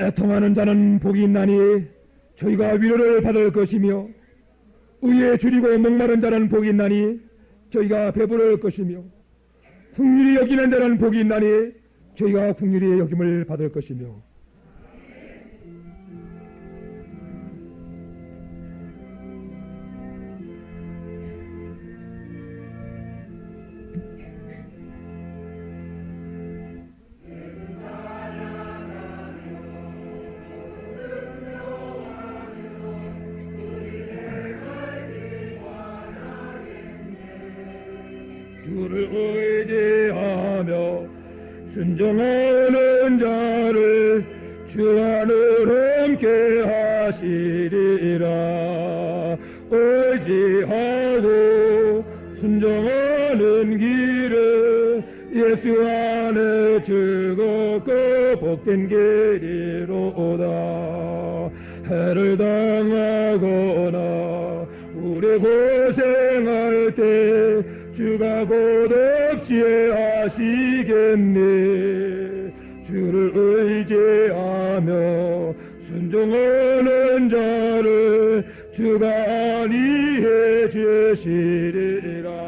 Speaker 2: 애통하는 자는 복이 있나니 저희가 위로를 받을 것이며 의에 줄이고 목마른 자는 복이 있나니 저희가 배부를 것이며 긍휼히 여기는 자는 복이 있나니 저희가 긍휼히 여김을 받을 것이며 주를 의지하며 순종하는 자를 주 안으로 함께 하시리라. 의지하고 순종하는 길은 예수 안에 즐겁고 복된 길이로다. 해를 당하거나 우리 고생할 때 주가 곧 없이 하시겠네. 주를 의지하며 순종하는 자를 주가 안위해 주시리라.